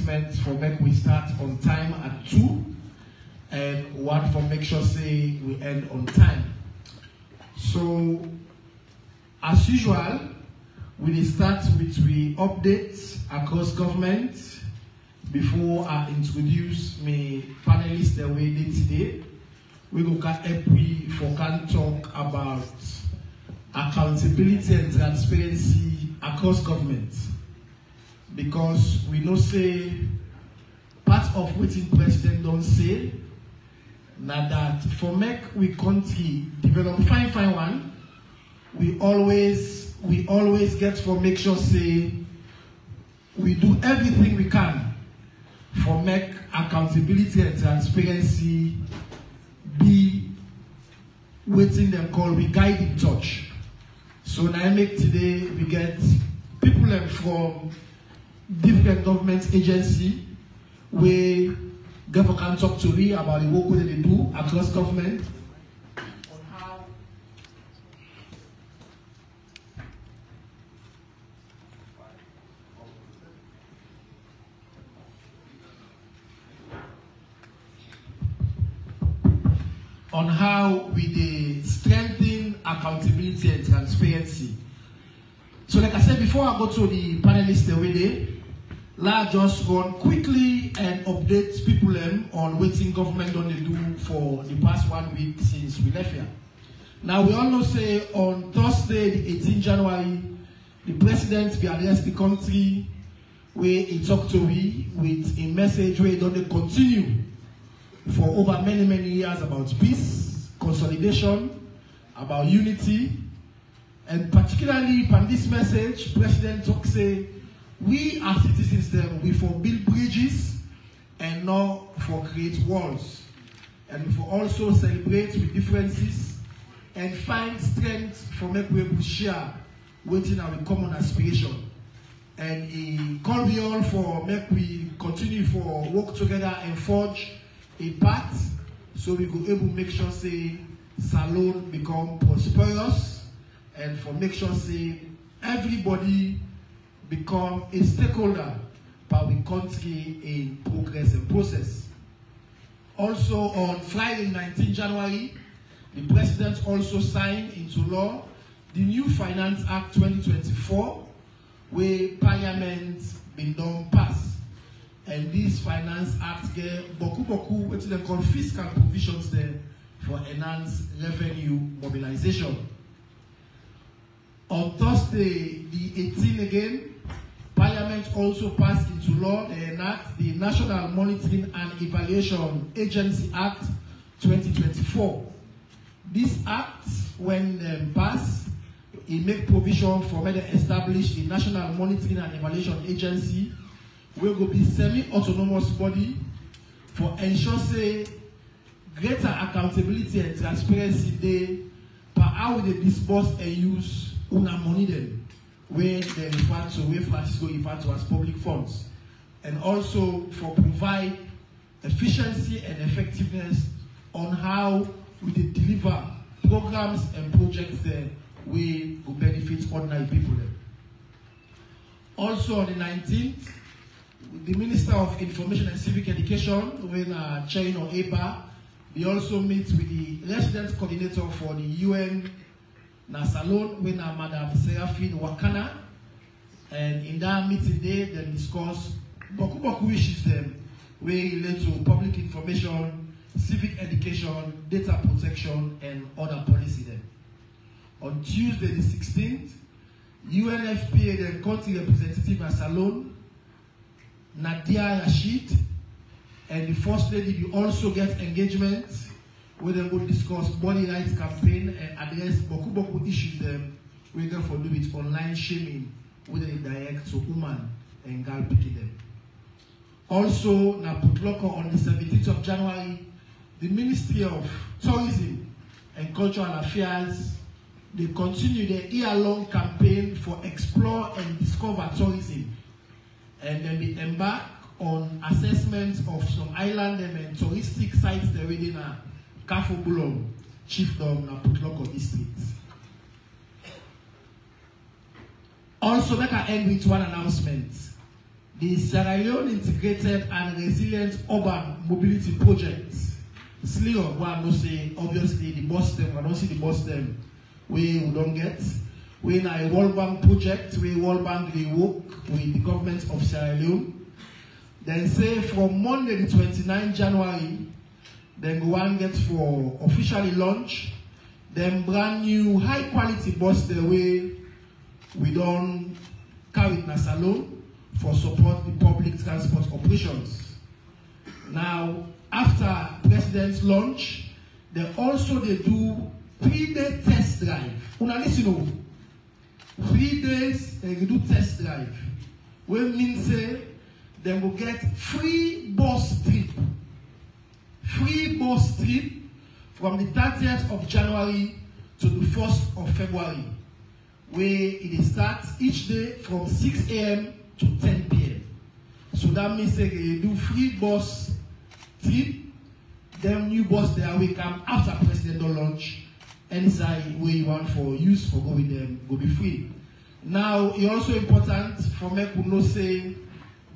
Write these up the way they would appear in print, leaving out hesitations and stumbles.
commitment for make we start on time at 2, and one for make sure say we end on time. So, as usual, we start with the updates across government before I introduce my panelists the way they today. We go help we for can talk about accountability and transparency across government, because we know say part of what the president don't say now that for make we country develop fine one, we always get for make sure say we do everything we can for make accountability and transparency be waiting them call we guiding touch. So now make today we get people from different government agency where government can talk to me about the work that they do across government on how we strengthen accountability and transparency. So like I said before I go to the panelists the way they, let's just run quickly and update people on what government don't do for the past 1 week since we left here. Now we all know say on Thursday the 18th January, the president will address the country where he talked to me with a message where he don't continue for over many years about peace, consolidation, about unity, and particularly from this message, President talk say, we as citizens then, we for build bridges and not for create walls. And we for also celebrate with differences and find strength for make we share within our common aspiration. And he call we all for make we continue for work together and forge a path so we go able make sure say Salone become prosperous, and for make sure say everybody become a stakeholder for the country in progress and process. Also on Friday 19 January, the president also signed into law the new Finance Act 2024 where Parliament been done pass. And this Finance Act get boku what they call fiscal provisions there for enhanced revenue mobilization. On Thursday, the 18th again, Parliament also passed into law and enact the National Monitoring and Evaluation Agency Act 2024. This act, when passed, it make provision for whether establish the National Monitoring and Evaluation Agency will go be semi-autonomous body for ensure say greater accountability and transparency day for how they disburse and use una money them where they refer to where Francisco refer to as public funds, and also for provide efficiency and effectiveness on how we deliver programs and projects there we will benefit ordinary people there. Also on the 19th, the Minister of Information and Civic Education, when Chain or EBA, they also meet with the resident coordinator for the UN Salone, when Madam Seraphine Wakana, and in that meeting they discuss boku issues them where relate to public information, civic education, data protection, and other policy then. On Tuesday the 16th, UNFPA then country representative at Salone, Nadia Rashid, and the First Lady will also get engagement where they will discuss body rights campaign and address boku issues them where they for do with online shaming whether they direct to women and girl picking them. Also, na Putloko on the 17th of January, the Ministry of Tourism and Cultural Affairs, they continue their year-long campaign for Explore and Discover Tourism. And then they embark on assessments of some island and touristic sites there within Kafobulong, Chiefdom, and Putloko districts. Also, let I end with one announcement. the Sierra Leone Integrated and Resilient Urban Mobility Project. SLEO, one will say, obviously, the Boston, I don't see the Boston, we don't get. We're in a World Bank project, we World Bank, they work with the government of Sierra Leone. Then say from Monday the 29th January, then go and get for officially launch, then brand new high quality bus the way we don't carry it as alone for support the public transport operations. Now, after President's launch, they do 3-day test drive. Una listen, 3 days they do test drive. We mean say they will get free bus trip from the 30th of January to the 1st of February, where it starts each day from 6 a.m. to 10 p.m. So that means they do free bus trip, then new bus there will come after President launch. Any side where you want for use for go with them will be free. Now it's also important for me to know say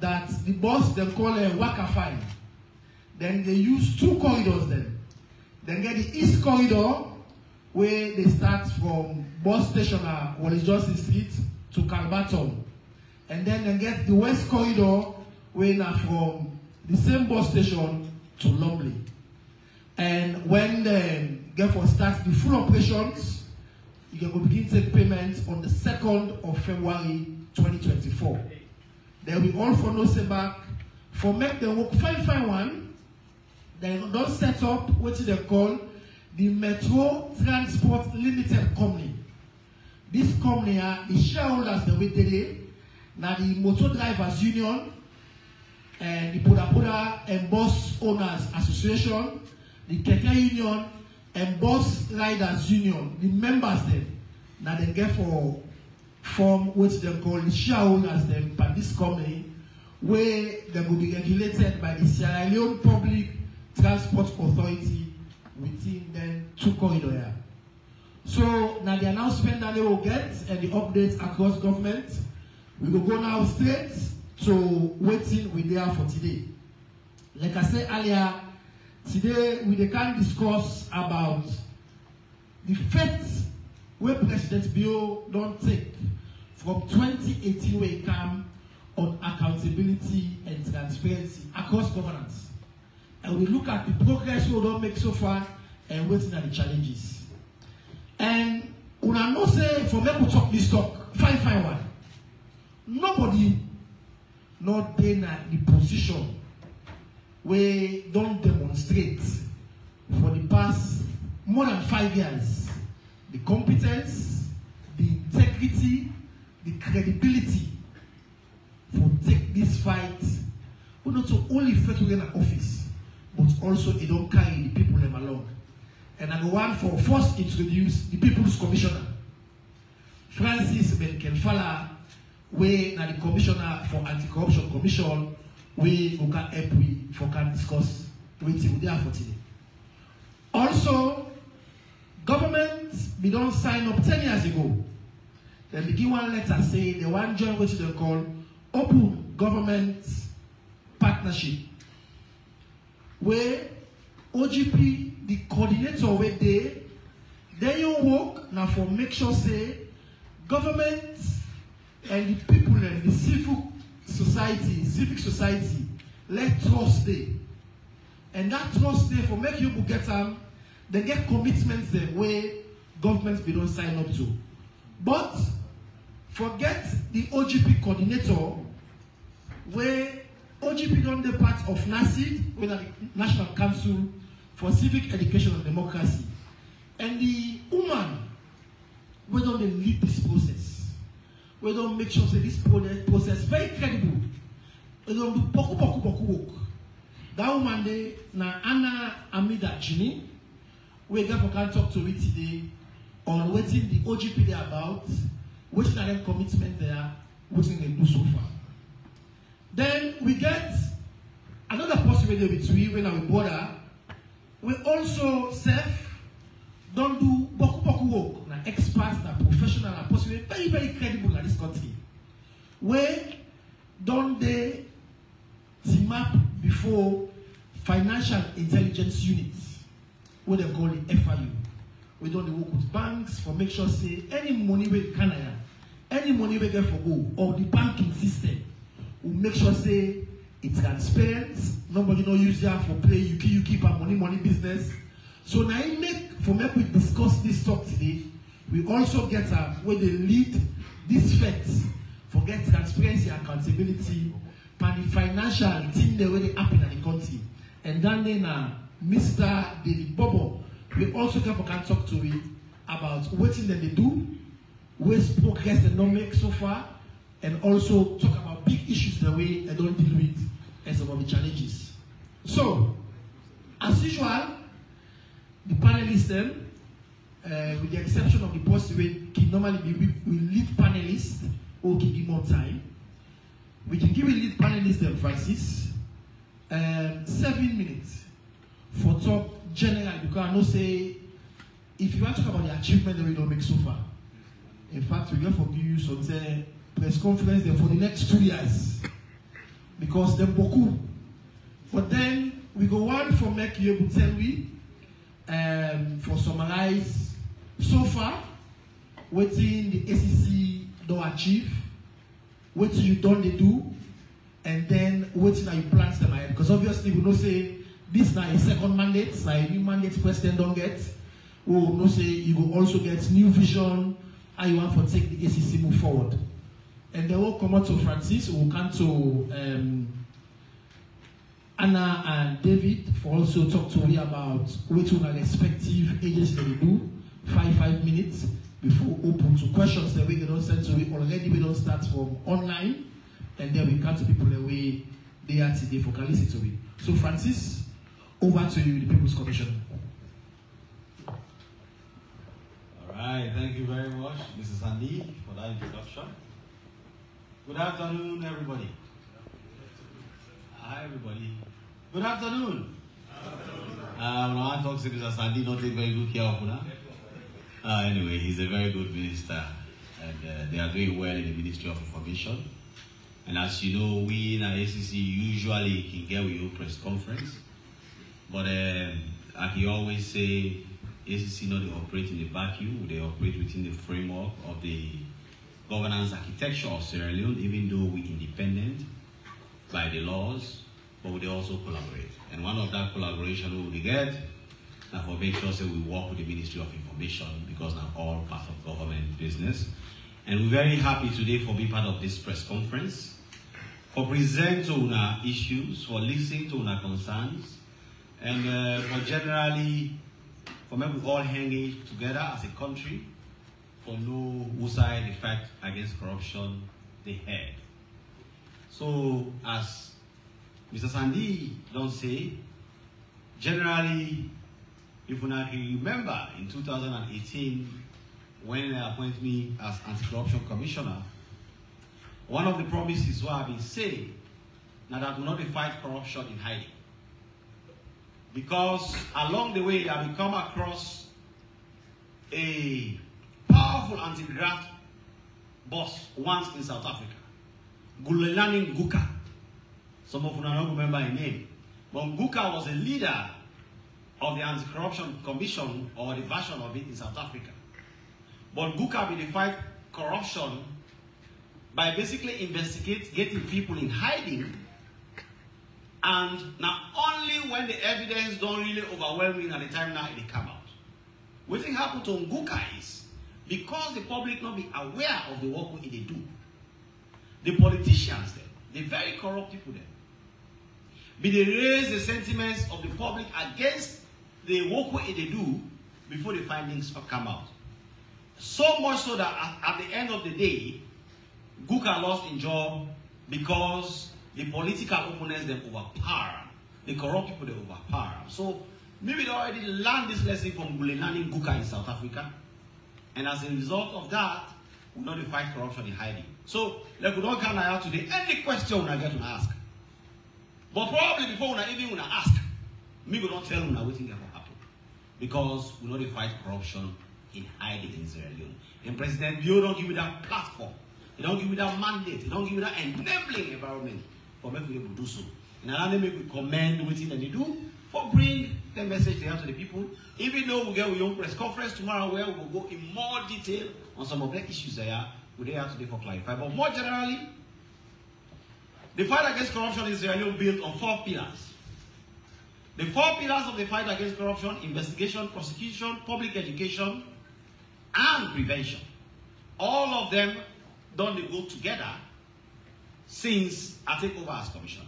that the bus they call a Waka-Fine. Then they use 2 corridors then. Then get the east corridor where they start from bus station at Wallace Johnson Street to Calbaton. And then they get the west corridor where now from the same bus station to Lumley. And when they get for start the full operations, you can go begin to take payments on the 2nd of February 2024. Then we all for no say back for make the work fine one. They don't set up what they call the Metro Transport Limited Company. This company are the shareholders the way today. Now the Motor Drivers Union and the Buddha and Bus Owners Association, the Keke Union and Bus Riders Union, the members them. Now they get for form what they call the shareholders them by this company, where they will be regulated by the Sierra Leone Public Transport Authority within then 2 corridors. So now the announcement that they will get and the updates across government, we will go now straight to waiting we there for today. Like I said earlier, today we can discuss about the facts where President Bio don't take from 2018 where it come on accountability and transparency across governance. And we look at the progress we don't make so far and waiting at the challenges. And when I know say for me to talk this talk, fine one. Nobody not in the position where don't demonstrate for the past more than 5 years the competence, the integrity, the credibility for take this fight, but not to only fit to get an office, but also it don't carry the people them along. And I go one for first introduce the People's Commissioner, Francis Benkenfala, where now the Commissioner for Anti-Corruption Commission, where we can help we for can discuss with we there for today. Also, government we don't sign up 10 years ago. Then they give one letter say they want join what they call open government partnership, where OGP, the coordinator where they you work now for make sure say government and the people and the civic society let trust day. And that trust day for make you get them, they get commitments there where governments we don't sign up to. But forget the OGP coordinator where OGP don't be part of NACID, with the National Council for Civic Education and Democracy. And the woman, we don't lead this process. We don't make sure that this process very credible. We don't do boku work. That woman there, na Anna Amida Jimmy, we can talk to it today on what the OGP they about, which are the commitment there, what they do so far. Then we get another possibility between when we border. We also don't do boku work. Now experts, now professional, now possibly very credible in this country. Where don't they team up before financial intelligence units, what they call the FIU. We don't work with banks for make sure say any money we can any money we get for go or the banking system will make sure say it's transparent. Nobody no use that for play. You keep our money business. So now make we discuss this talk today. We also get where they lead these facts for get transparency and accountability and the financial thing the way they happen in the country. And then Mr. David Bobo, we also can talk to him about what thing that they do, where's progress they don't make so far, and also talk about big issues the way they don't deal with and some of the challenges. So, as usual, the panelists then, with the exception of the post we normally we lead panelists or give more time. We can give a lead panelist then Francis 7 minutes for talk general, because I know say if you want to talk about the achievement that we don't make so far. In fact, we're going to give you some press conference there for the next 2 years because they're beaucoup. But then we go on for make you able to tell we for summarize so far what the ACC don't achieve, what you don't they do, and then what you plans them ahead. Because obviously we know say this now a second mandate, like new mandate president don't get. We know say you will also get new vision how you want to take the ACC move forward. And they will come out to Francis, who will come to Anna and David for also talk to me about which one are respective agencies that we do. 5 minutes before open to questions that we don't send to me already. We don't start from online, and then we come to people the way they are today for can listen to me. So Francis, over to you, the People's Commission. All right, thank you very much, Mrs. Sandy, for that introduction. Good afternoon, everybody. Hi, everybody. Good afternoon. I talk to Mr. Sandy, not take very good care of him. Anyway, he's a very good minister, and they are doing well in the Ministry of Information. And as you know, we in our ACC usually can get with you press conference. But like he always say, ACC not they operate in the vacuum, they operate within the framework of the governance architecture of Sierra Leone, even though we're independent by the laws, but they also collaborate. And one of that collaboration we will get now for make sure that we work with the Ministry of Information, because now all part of government business. And we're very happy today for being part of this press conference, for presenting our issues, for listening to our concerns, and for generally, for maybe all hanging together as a country, for no who side the fight against corruption they had. So as Mr. Sandy don't say, generally, if you remember in 2018, when they appointed me as Anti-Corruption Commissioner, one of the promises what I've been saying, now that will not fight corruption in hiding. Because along the way, I've come across a powerful anti-graft boss once in South Africa, Leone Nguka. Some of you don't remember his name. But Nguka was a leader of the Anti-Corruption Commission, or the version of it in South Africa. But Nguka will fight corruption by basically getting people in hiding, and now only when the evidence don't really overwhelming at the time now it come out. What thing happened to Nguka is, because the public not be aware of the work they do, the politicians then, the very corrupt people then, but they raise the sentiments of the public against the work they do before the findings come out. So much so that at the end of the day, Nguka lost his job because the political opponents them overpower, the corrupt people they overpower. So maybe they already learned this lesson from Leone Nguka in South Africa, and as a result of that, we know they fight corruption in hiding. So they could not come out today. Any question I get to ask, but probably before I even ask, me will not tell you what thing ever happen, because we know they fight corruption in hiding in Sierra Leone. And President Leone don't give you that platform They don't give you that mandate. They don't give you that enabling environment for making people do so. And another make we commend what they do for bring the message they have to the people. Even though we get our own press conference tomorrow where we will go in more detail on some of the issues there we have today for clarify. But more generally, the fight against corruption is really built on 4 pillars. The 4 pillars of the fight against corruption: investigation, prosecution, public education, and prevention. All of them don't they go together since I take over as commissioner,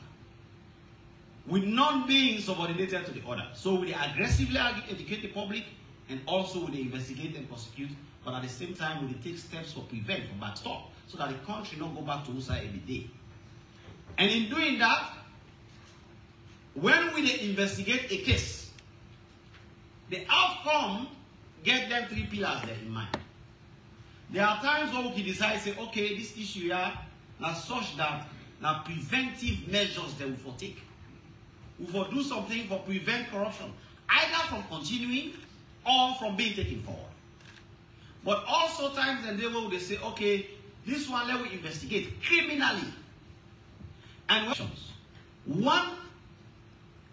with none being subordinated to the other. So we aggressively educate the public, and also we investigate and prosecute, but at the same time we take steps for prevent, for backstop, so that the country not go back to USA every day. And in doing that, when we investigate a case, the outcome get them 3 pillars there in mind. There are times when we can decide, say, okay, this issue here now such that now preventive measures they will take. We will do something for prevent corruption, either from continuing or from being taken forward. But also times and they will say, okay, this one let we investigate criminally. And one,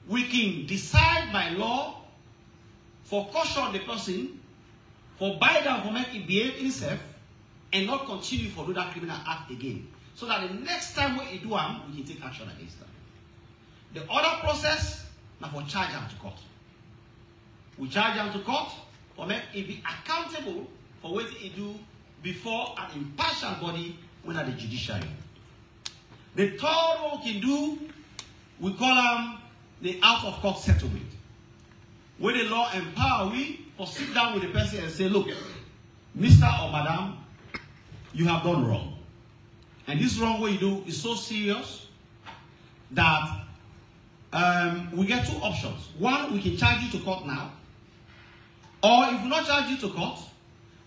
we can decide by law for caution the person, for buy down for make it behave himself, and not continue for do that criminal act again. So that the next time we do them, we can take action against them. The other process, now for charge them to court. We charge them to court for make it be accountable for what it do before an impartial body when at the judiciary. The third one we can do, we call them the out-of-court settlement, where the law empower we for sit down with the person and say, look, Mr. or Madam, you have done wrong. And this wrong what you do is so serious that we get 2 options. One, we can charge you to court now. Or if we not charge you to court,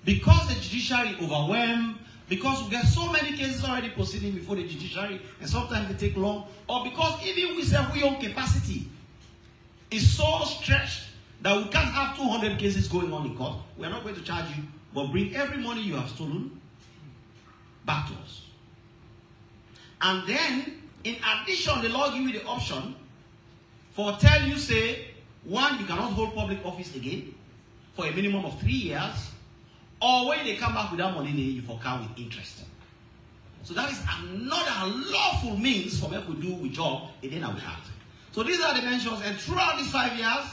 because the judiciary overwhelmed, because we get so many cases already proceeding before the judiciary, and sometimes they take long, or because even we say we own capacity is so stretched that we can't have 200 cases going on in court. We are not going to charge you, but bring every money you have stolen back to us. And then, in addition, the law give you the option for tell you, say, 1, you cannot hold public office again for a minimum of 3 years, or when they come back with that money, you for count with interest. So that is another lawful means for people to do with job, and then I will act. So these are the measures, and throughout these 5 years,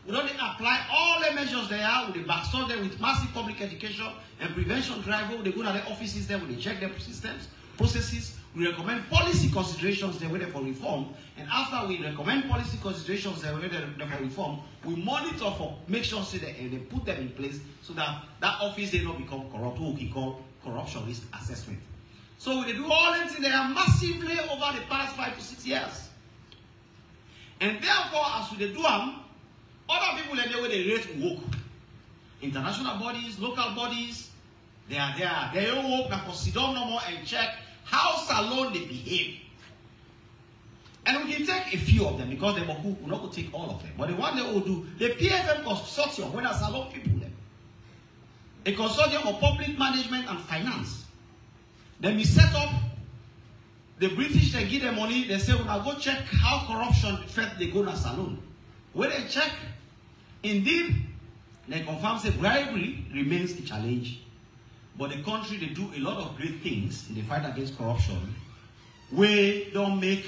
we don't apply all the measures there, with the backstop them with massive public education and prevention drive. They go to the offices there, they check their systems, processes. We recommend policy considerations there whether for reform, and after we recommend policy considerations there whether for reform, we monitor for make sure that they put them in place so that that office they not become corrupt, what we call corruption risk assessment. So they do all things there massively over the past 5 to 6 years, and therefore as we do them, other people in there where they rate work, international bodies, local bodies, they are there. They all work now for sit down no more and check how salon they behave. And we can take a few of them because they will not go take all of them. But the one they will do, the PFM consortium, when I salon people them, a consortium of public management and finance. Then we set up, the British, they give them money, they say, well, go check how corruption affect the go to salon. When they check, indeed, they confirm say bribery remains a challenge. But the country, they do a lot of great things in the fight against corruption, where don't make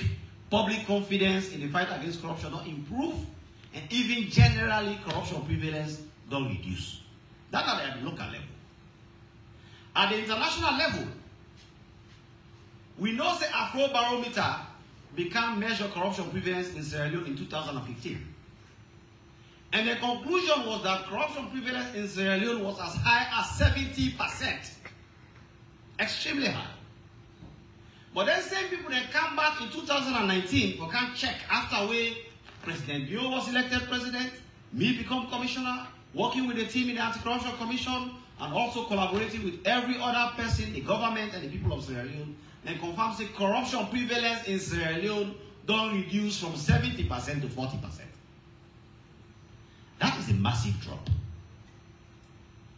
public confidence in the fight against corruption not improve, and even generally corruption prevalence don't reduce. That's at the local level. At the international level, we know the Afrobarometer began measure corruption prevalence in Sierra Leone in 2015. And the conclusion was that corruption prevalence in Sierra Leone was as high as 70%. Extremely high. But then same people that come back in 2019 for can check after we President Leone was elected president, me become commissioner, working with the team in the Anti-Corruption Commission, and also collaborating with every other person, the government and the people of Sierra Leone, and confirms the corruption prevalence in Sierra Leone don't reduce from 70% to 40%. That is a massive drop.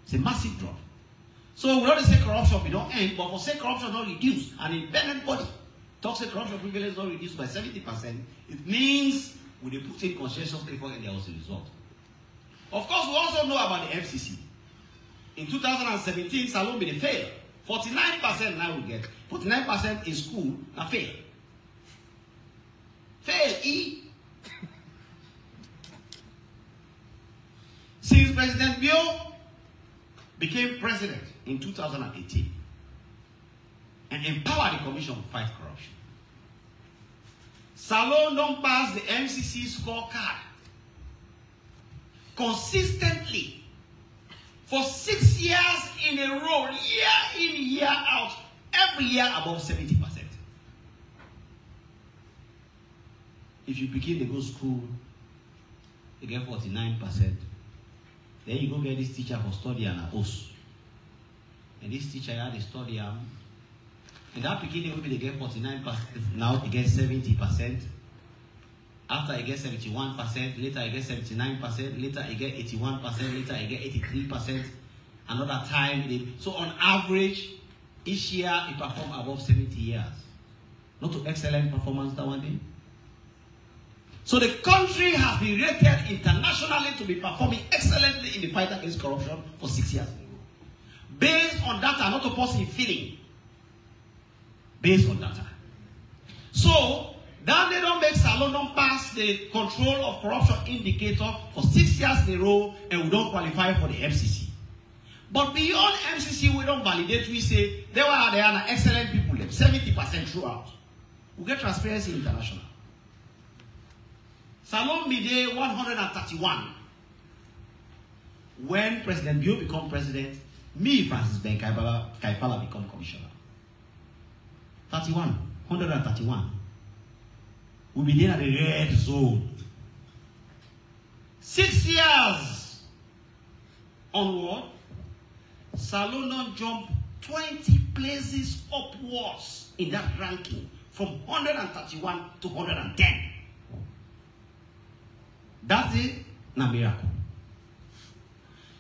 It's a massive drop. So we don't say corruption we don't end, but for say corruption not reduce, and independent body talks say corruption privilege not reduced by 70%, it means we dey put in conscientious effort and there was a result. Of course, we also know about the FCC. In 2017, Salon been a fail. 49% now we get. 49% in school, a fail. Fail, E. Since President Bio became president in 2018 and empowered the commission to fight corruption, Salon don't pass the MCC scorecard consistently for 6 years in a row, year in, year out, every year above 70%. If you begin to go to school, you get 49%. Then you go get this teacher for study and a host. And this teacher had to study and that beginning will be they get 49%, now they get 70%. After I get 71%, later I get 79%, later I get 81%, later I get 83%. Another time, so on average, each year it perform above 70 years. Not to excellent performance that one day. So the country has been rated internationally to be performing excellently in the fight against corruption for 6 years. Based on data, not a positive feeling. Based on data. So, then they don't make Salon don't pass the control of corruption indicator for 6 years in a row and we don't qualify for the MCC. But beyond MCC, we don't validate. We say they are excellent people, 70% throughout. We get Transparency International. Salon Mide 131. When President Bio become president, me, Francis Ben Kaifala become commissioner. 131. We'll be there at the red zone. 6 years onward, Salon jump 20 places upwards in that ranking from 131 to 110. That's it, na miracle.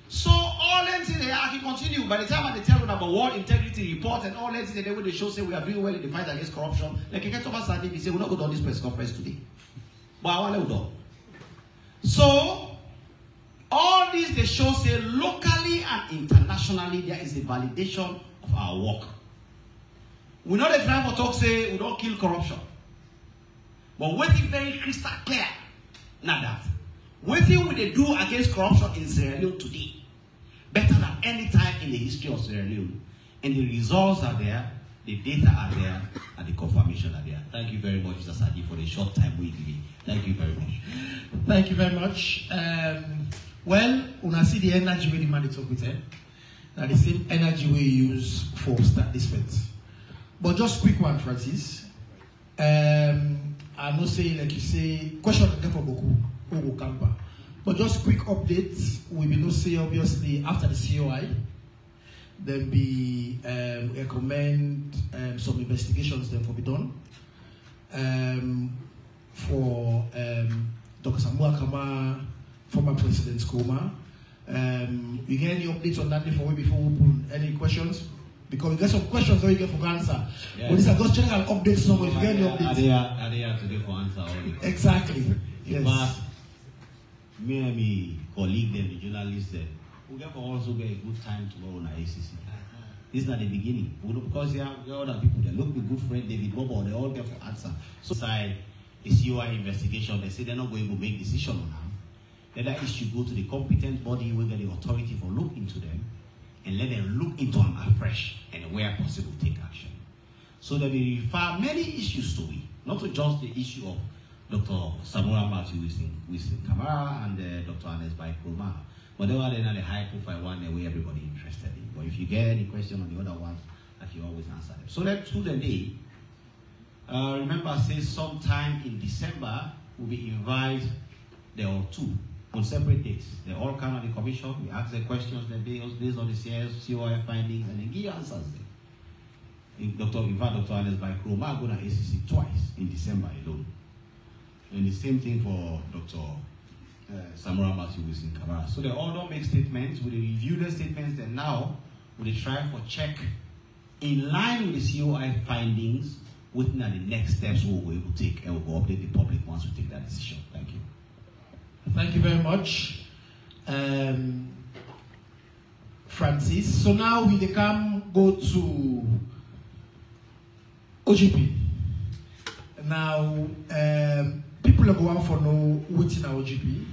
So all them things they can continue. By the time they tell you about World Integrity Report and all them things they show say we are doing well in the fight against corruption. Like you get over Sunday, they say we're not going to do this press conference today. But I want to do. So all these they show say locally and internationally there is a validation of our work. We know the driver talk say we don't kill corruption. But what is very crystal clear? Not that. What will they do against corruption in Sierra Leone today? Better than any time in the history of Sierra Leone. And the results are there, the data are there, and the confirmation are there. Thank you very much, Mr. Sadi, for the short time we give. Thank you very much. Thank you very much. Well, when I see the energy we demand to talk with them, that's the same energy we use for start this event. But just quick one, Francis. I'm not saying like you say, question again for Boku. But just quick updates, we will not say obviously after the COI, there be recommend some investigations that will be done for Dr. Samuel Kama, former President Skoma. You get any updates on that before we open any questions? Because we get some questions that you get for answer. Yeah. But these are just general updates. So if you get any updates, are they here today for answer only? Exactly. Yes. But me and my colleague, them, the journalists, we get also get a good time tomorrow on ACC. This is not the beginning. Because there are other people that look, my good friend David Bobo, they all get for answer. So side the COI investigation, they say they're not going to make decision on them. Then that issue go to the competent body, will get the authority for look into them. And let them look into them afresh and where possible take action. So that we refer many issues to it, not just the issue of Dr. Samura Matthew Wilson Kamara and Dr. Anes Baikroma, but they were then the high profile one the way everybody interested in. But if you get any question on the other ones, I can always answer them. So that through the day, remember I said sometime in December we'll be invited there are two on separate dates. They all come on the commission, we ask the questions based on the COI findings and then give answers. Dr. Anes Baikroma go to ACC twice in December alone. And the same thing for Dr. Samura Matthew Wilson Kamara. So they all don't make statements. We review the statements, then now we try for check in line with the COI findings, what are the next steps we will take, and we will update the public once we take that decision. Thank you. Thank you very much, Francis. So now we go to OGP. Now, people are going for know what's in OGP.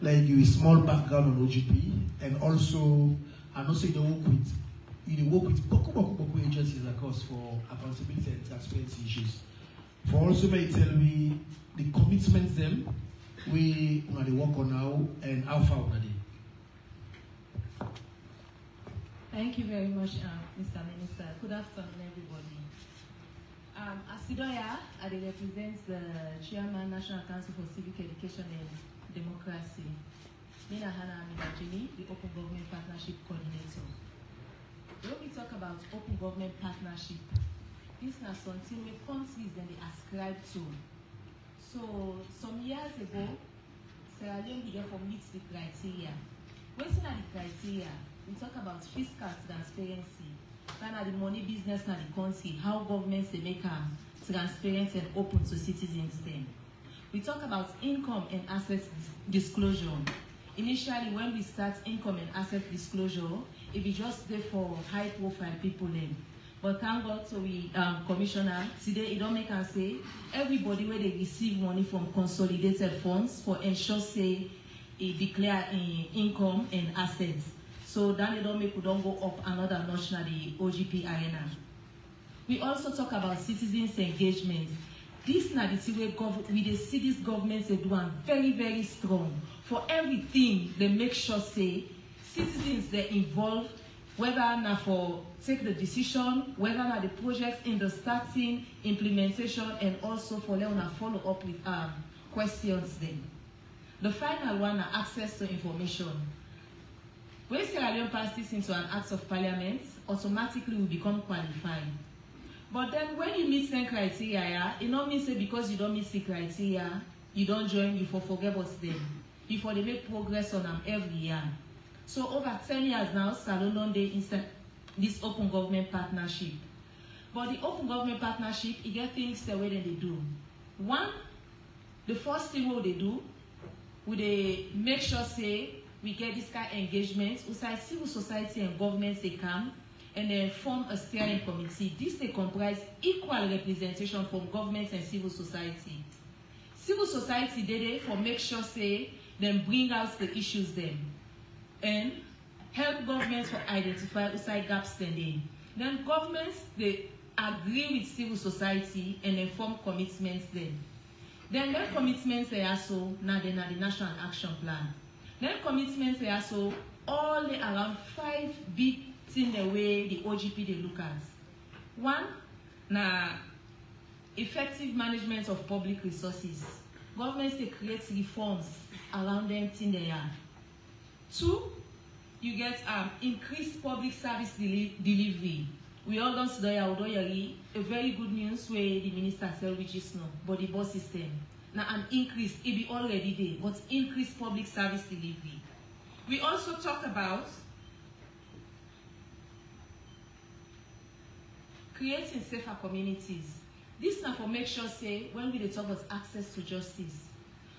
Like you small background on OGP, and also I know say they work with boku agencies across for accountability and transparency issues. For also may tell me the commitments them we are the work on now and how far are they. Thank you very much, Mr. Minister. Good afternoon, everybody. Asidoya, I represent the Chairman, National Council for Civic Education and Democracy. Nina Hana Aminajini, the Open Government Partnership Coordinator. When we talk about open government partnership, this is something we countries then they ascribe to. So some years ago, Sierra Leone began to meet the criteria. What's the criteria? We talk about fiscal transparency. Kind of the money business in the country, how governments they make transparent and open to citizens then. We talk about income and assets disclosure. Initially, when we start income and asset disclosure, it be just there for high-profile people then. But thank God, so we, Commissioner, today it don't make us say everybody where they receive money from consolidated funds for ensure say it declare income and assets. So that it don't make we don't go up another notch in the OGP arena. We also talk about citizens' engagement. This is the way we see these governments they do very, very strong. For everything, they make sure say citizens they involved, whether now for take the decision, whether now the projects in the starting, implementation, and also for Leone follow up with questions then. The final one are access to information. When Sierra Leone passes this into an act of parliament, automatically will become qualified. But then when you meet some criteria, it don't mean say because you don't meet the criteria, you don't join, you forget what's them. Before they make progress on them every year. So over 10 years now, Salon they instant this open government partnership. But the open government partnership, it get things the way that they do. One, the first thing what they do, would they make sure say we get this kind of engagement, outside civil society and governments they come, and then form a steering committee. This they comprise equal representation from governments and civil society. Civil society did it for make sure say then bring out the issues then and help governments to identify outside gaps then. Then governments they agree with civil society and then form commitments then. Then their commitments they also now the National Action Plan. Then commitments they also all the around 5 big things the way the OGP they look at. One, now effective management of public resources. Governments they create reforms around them thing they are. 2, you get increased public service delivery. We all don't see a very good news where the minister said which is no, but the bus system. Now an increase, it be already there, but increased public service delivery. We also talk about creating safer communities. This is for make sure say when we talk about access to justice,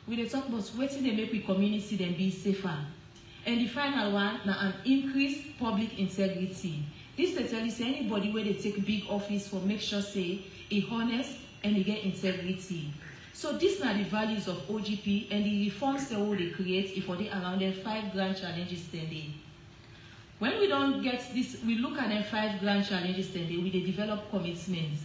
we talk about waiting they make with community then be safer. And the final one, now an increased public integrity. This they tell you say anybody where they take big office for make sure say it honest and they get integrity. So these are the values of OGP and the reforms they create if they around them 5 grand challenges then they. When we don't get this, we look at them 5 grand challenges then they develop commitments.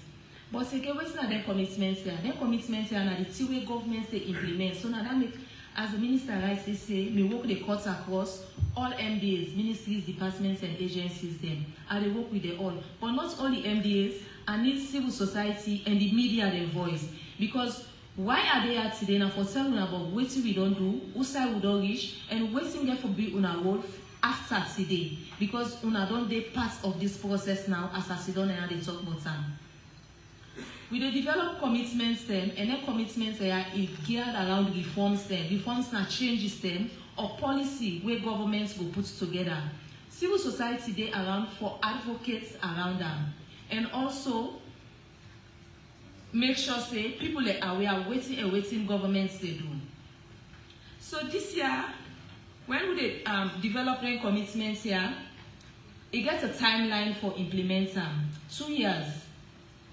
But again, what's not their commitments there? Their commitments are the 2-way governments they implement. So now that make, as the minister rightly say, we work the cuts across all MDAs, ministries, departments, and agencies then. And they work with them all. But not all the MDAs, and need civil society and the media their voice. Because why are they at today now for telling about what we don't do, who side we don't reach, and waiting there for be on our role after today? Because una don't they part of this process now as I don't and they talk about time. We develop commitments then, and then commitments are geared around reforms then. Reforms now changes them or policy where governments will put together. civil society dey around for advocates around them, and also make sure say people are aware waiting governments they do. So this year, when we developing commitments here, it gets a timeline for implementing. 2 years.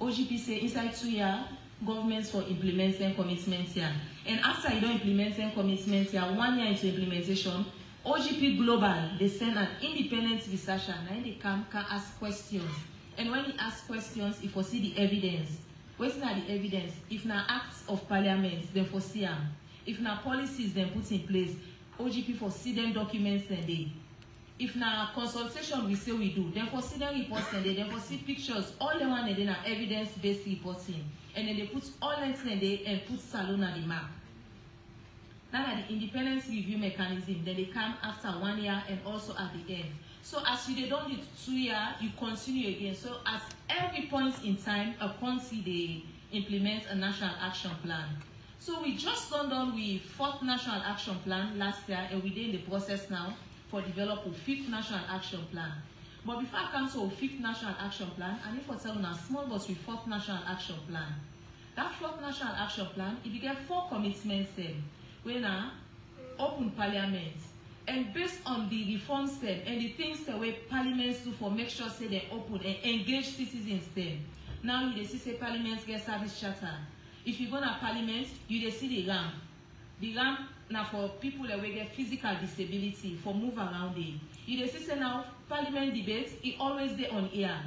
OGP say inside 2 years, governments for implementing commitments here. And after you don't implement commitments here, 1 year into implementation, OGP Global, they send an independent researcher, and they can ask questions. And when he asks questions, he foresee the evidence. What's not the evidence? If na acts of parliament, then foresee them. If na policies, then put in place. OGP foresee them documents, then they. If na consultation we say we do, then foresee them reports, and then foresee pictures. All the one and then are evidence-based reporting. And then they put all that in there and put Salon on the map. Now at the independence review mechanism, then they come after 1 year and also at the end. So as you don't do 2 years, you continue again. So at every point in time, a country they implement a national action plan. So we just done with 4th national action plan last year, and we're in the process now for develop a 5th national action plan. But before I come to a 5th national action plan, I need to tell you small but with 4th national action plan. That 4th national action plan, if you get 4 commitments then, we now open parliament. And based on the reforms then and the things the way parliaments do for make sure say they open and engage citizens then. Now you see say parliaments get service charter. If you go to parliament, you see the ramp. The ramp now for people that will get physical disability for move around it. You see say now parliament debates, it always there on air.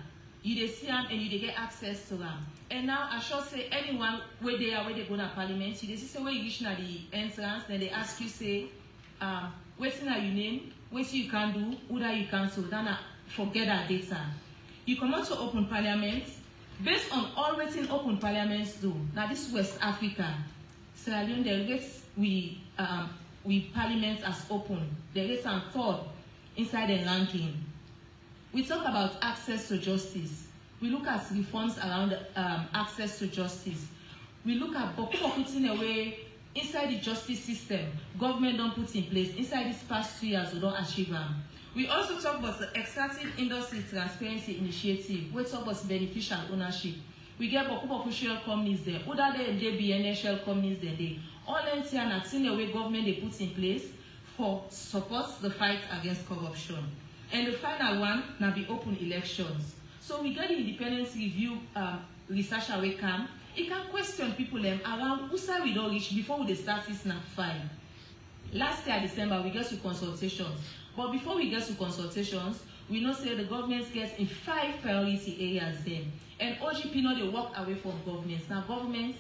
You see them and you get access to them. And now I should say anyone where they go to parliament, you see say where you reach now the entrance, then they ask you say what's your name, what you can do, who that you cancel, then forget that data. You come out to open parliament, based on all waiting open parliaments do. Now this is West Africa. Sierra Leone, the rates we parliaments as open. The rates are 3rd inside the ranking. We talk about access to justice. We look at reforms around access to justice. We look at putting away inside the justice system, government don't put in place. Inside these past 2 years, we don't achieve them. We also talk about the Extractive Industry Transparency Initiative. We talk about beneficial ownership. We get shell companies there. Other than they BNS shell companies there. All NT and acting the way government they put in place for support the fight against corruption. And the final one, now be open elections. So we get the independence review researcher we come. It can question people around who side we don't reach before we start this snap file. Last year, December, we get to consultations. But before we get to consultations, we know say the government gets in 5 priority areas then. And OGP know they walk away from governments. Now governments,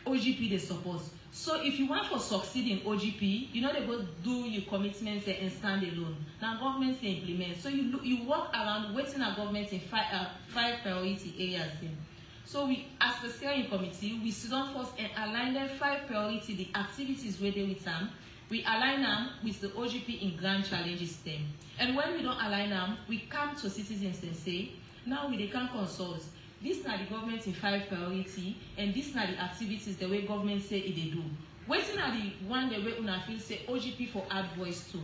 OGP they support. So if you want to succeed in OGP, you know they go do your commitments and stand alone. Now governments they implement. So you walk around waiting at government in 5 priority areas then. So we, as the steering committee, we sit down first and align them 5 priority, the activities where they with them. We align them with the OGP in grand challenges then. And when we don't align them, we come to citizens and say, now they can consult. These are the government in 5 priority, and these are the activities the way government say it they do. Waiting are the one the way una feel say OGP for add voice too.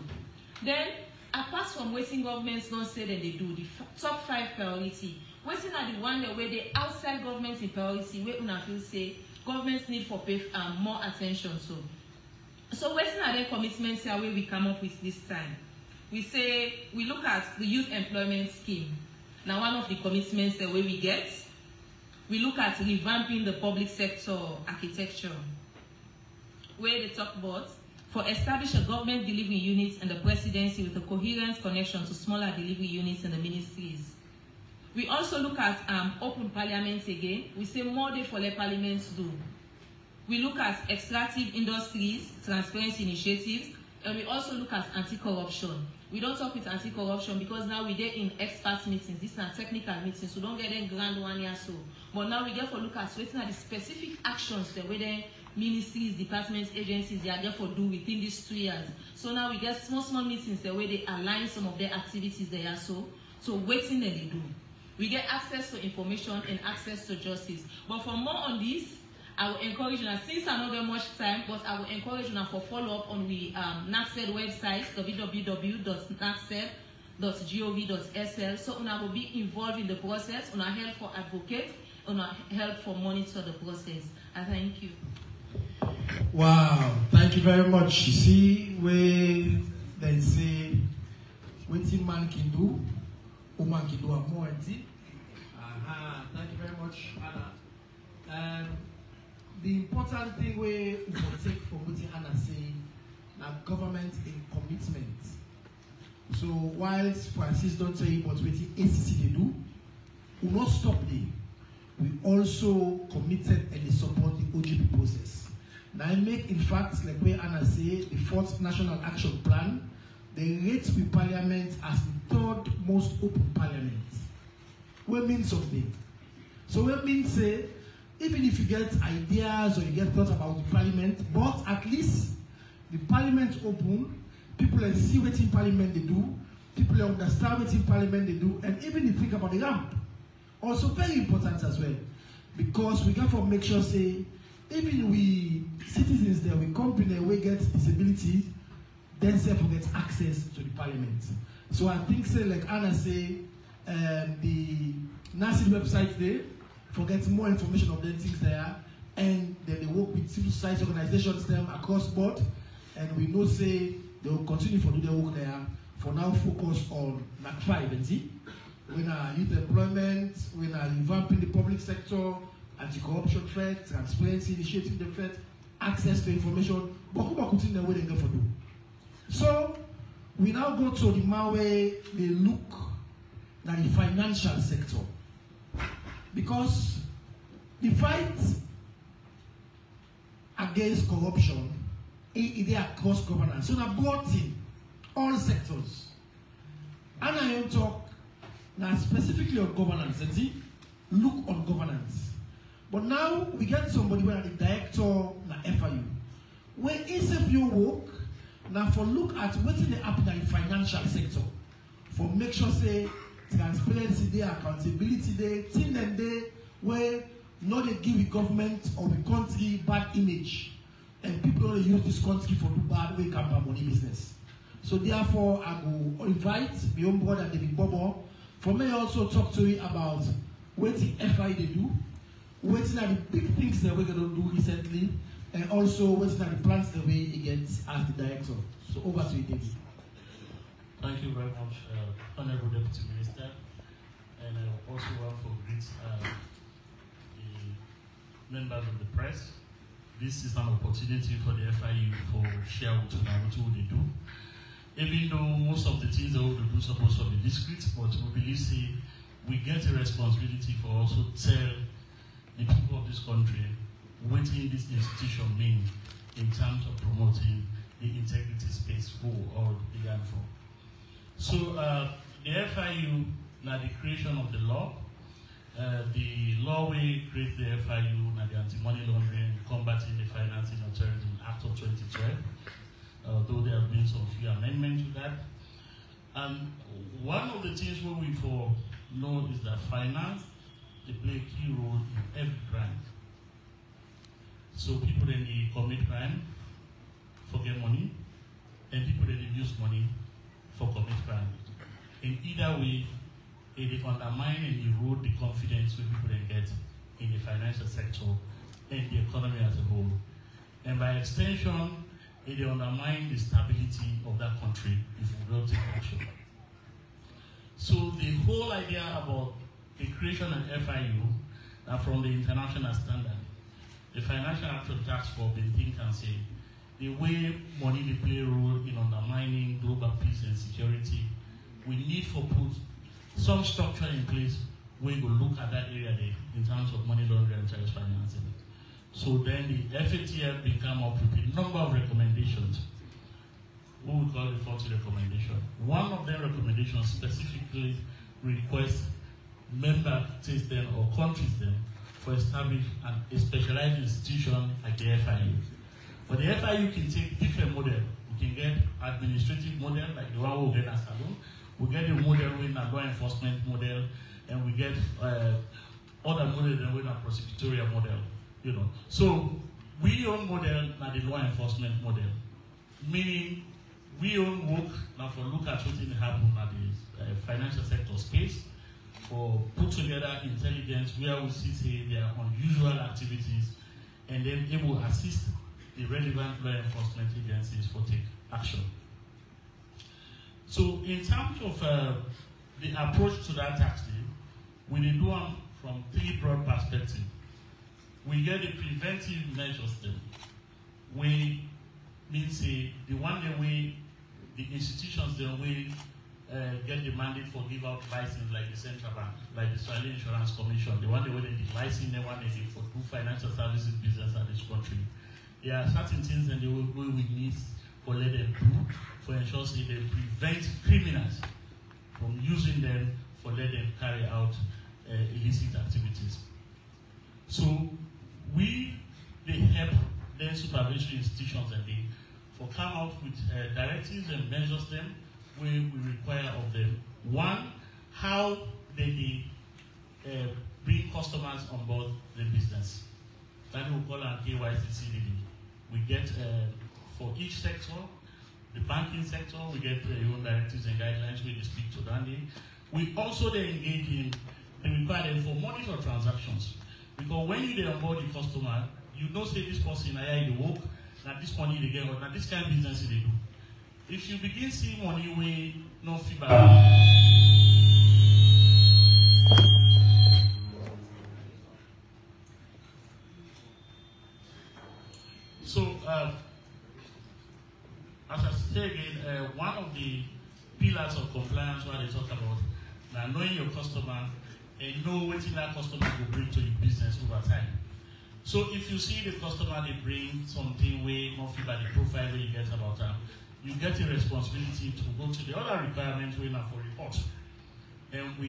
Then, apart from waiting governments don't say that they do, the top 5 priority. Waiting are the one the way they outside government in priority, where una feel say governments need for pay more attention to. So waiting are the commitments here where we come up with this time. We say we look at the youth employment scheme. Now one of the commitments the way we get, we look at revamping the public sector architecture, where they talk about for establish a government delivery unit and the presidency with a coherent connection to smaller delivery units and the ministries. We also look at open parliaments again. We say more day for the parliaments do. We look at extractive industries, transparency initiatives, and we also look at anti-corruption. We don't talk with anti-corruption because now we're there in expert meetings. These are technical meetings, so don't get them grand 1 year so. But now we get for look at waiting at the specific actions that whether ministries, departments, agencies, they are there for do within these 2 years. So now we get small meetings the way they align some of their activities they are so waiting that they do. We get access to information and access to justice. But for more on this, I will encourage you, since I don't get much time, but I will encourage you for follow up on the NACSED website, www.nacsed .gov.sl. So una will be involved in the process. Una help for advocate. Una help for monitor the process. I thank you. Wow, thank you very much. You see, where they say, what man can do, woman can do more. Thank you very much, Anna. The important thing we will take from what Anna say, that government in commitment. So whilst Francis don't say what ACC they do, we will not stop there. We also committed and support the OGP process. Now I make, in fact, like where Anna say, the 4th National Action Plan, they rate the Parliament as the 3rd most open Parliament. What means something? So what means say, even if you get ideas or you get thoughts about the Parliament, but at least the Parliament open, people see what in Parliament they do, people understand what in Parliament they do, and even if you think about the ramp. Also very important as well, because we got to make sure say, even we citizens there, we company, we get disability, then say we get access to the Parliament. So I think say like Anna say, the NACID website there, for getting more information of the things there, and then they work with civil society organizations them across board, and we know say they will continue to do their work there. For now, focus on NAC 5 and see. When our youth employment, when our revamping the public sector, anti-corruption threat, transparency, initiating the threat, access to information, but who are putting the way they go for do. So we now go to the man where they look at the financial sector. Because the fight against corruption is across governance. So now brought in all sectors. And I am talk now specifically on governance. And see, look on governance. But now we get somebody where the director na FIU. Where instead your work now for look at what's in the happen in the financial sector. For make sure say transparency there, accountability there, thing them there where not they give the government or the country bad image. And people don't use this country for the bad way come by money business. So therefore I go invite my own brother David Bobo for me also talk to you about what the FI they do, what are the big things that we're going to do recently, and also what are the plans that we get as the director. So over to you, David. Thank you very much, Honorable Deputy Minister, and I also want to greet the members of the press. This is an opportunity for the FIU for share what they do. Even though most of the things that we do supposed to be discreet, but we believe we get a responsibility for also tell the people of this country what this institution means in terms of promoting the integrity space for all began for. So the FIU, now the creation of the law, the law will create the FIU, now the Anti-Money Laundering, Combating the Financing of Terrorism Act of 2012, though there have been some few amendments to that. And one of the things what we know is that finance, they play a key role in every crime. So people then they commit crime for get money, and people then they use money for commit crime. In either way, it undermine and erode the confidence that people then get in the financial sector and the economy as a whole. And by extension, it undermine the stability of that country if we don't take action. So the whole idea about the creation of FIU from the international standard, the Financial Action Task Force, they think and say, the way money they play a role in undermining global peace and security, we need to put some structure in place where we will look at that area there in terms of money laundering and terrorist financing. So then the FATF will come up with a number of recommendations, what we call the 40 recommendation. One of their recommendations specifically requests member states then or countries then for establish a specialized institution like the FIU. But the FIU can take different models. We can get administrative model like the one we get at Salon. We get the model with a law enforcement model, and we get other models with a prosecutorial model. You know, so we own model na the law enforcement model, meaning we own work now for look at what happen at the financial sector space, for put together intelligence where we see say there are unusual activities and then able to assist the relevant law enforcement agencies for take action. So in terms of the approach to that taxing, we do them from three broad perspectives. We get the preventive measures then. We mean say the one that we, the institutions that we get the mandate for give out license like the Central Bank, like the Australian Insurance Commission, the one that they license, the one they did for do financial services business in this country. There are certain things that they will go with needs for let them do, for ensure say they prevent criminals from using them for let them carry out illicit activities. So they help their supervisory institutions and they for come out with directives and measures them where we require of them. One, how they bring customers on board the business. That we call our KYCCDD. We get for each sector, the banking sector, we get your own directives and guidelines where they speak to Dandy. We also they engage in the requirement for money or transactions. Because when you on board the customer, you don't say this person I the work, now this money they get, or now this kind of business they do. If you begin seeing money way no feedback. So as I say again, one of the pillars of compliance what they talk about now knowing your customer and know what that customer will bring to your business over time. So if you see the customer they bring something way more feedback the profile where you get about them, you get a responsibility to go to the other requirements we have for report. And we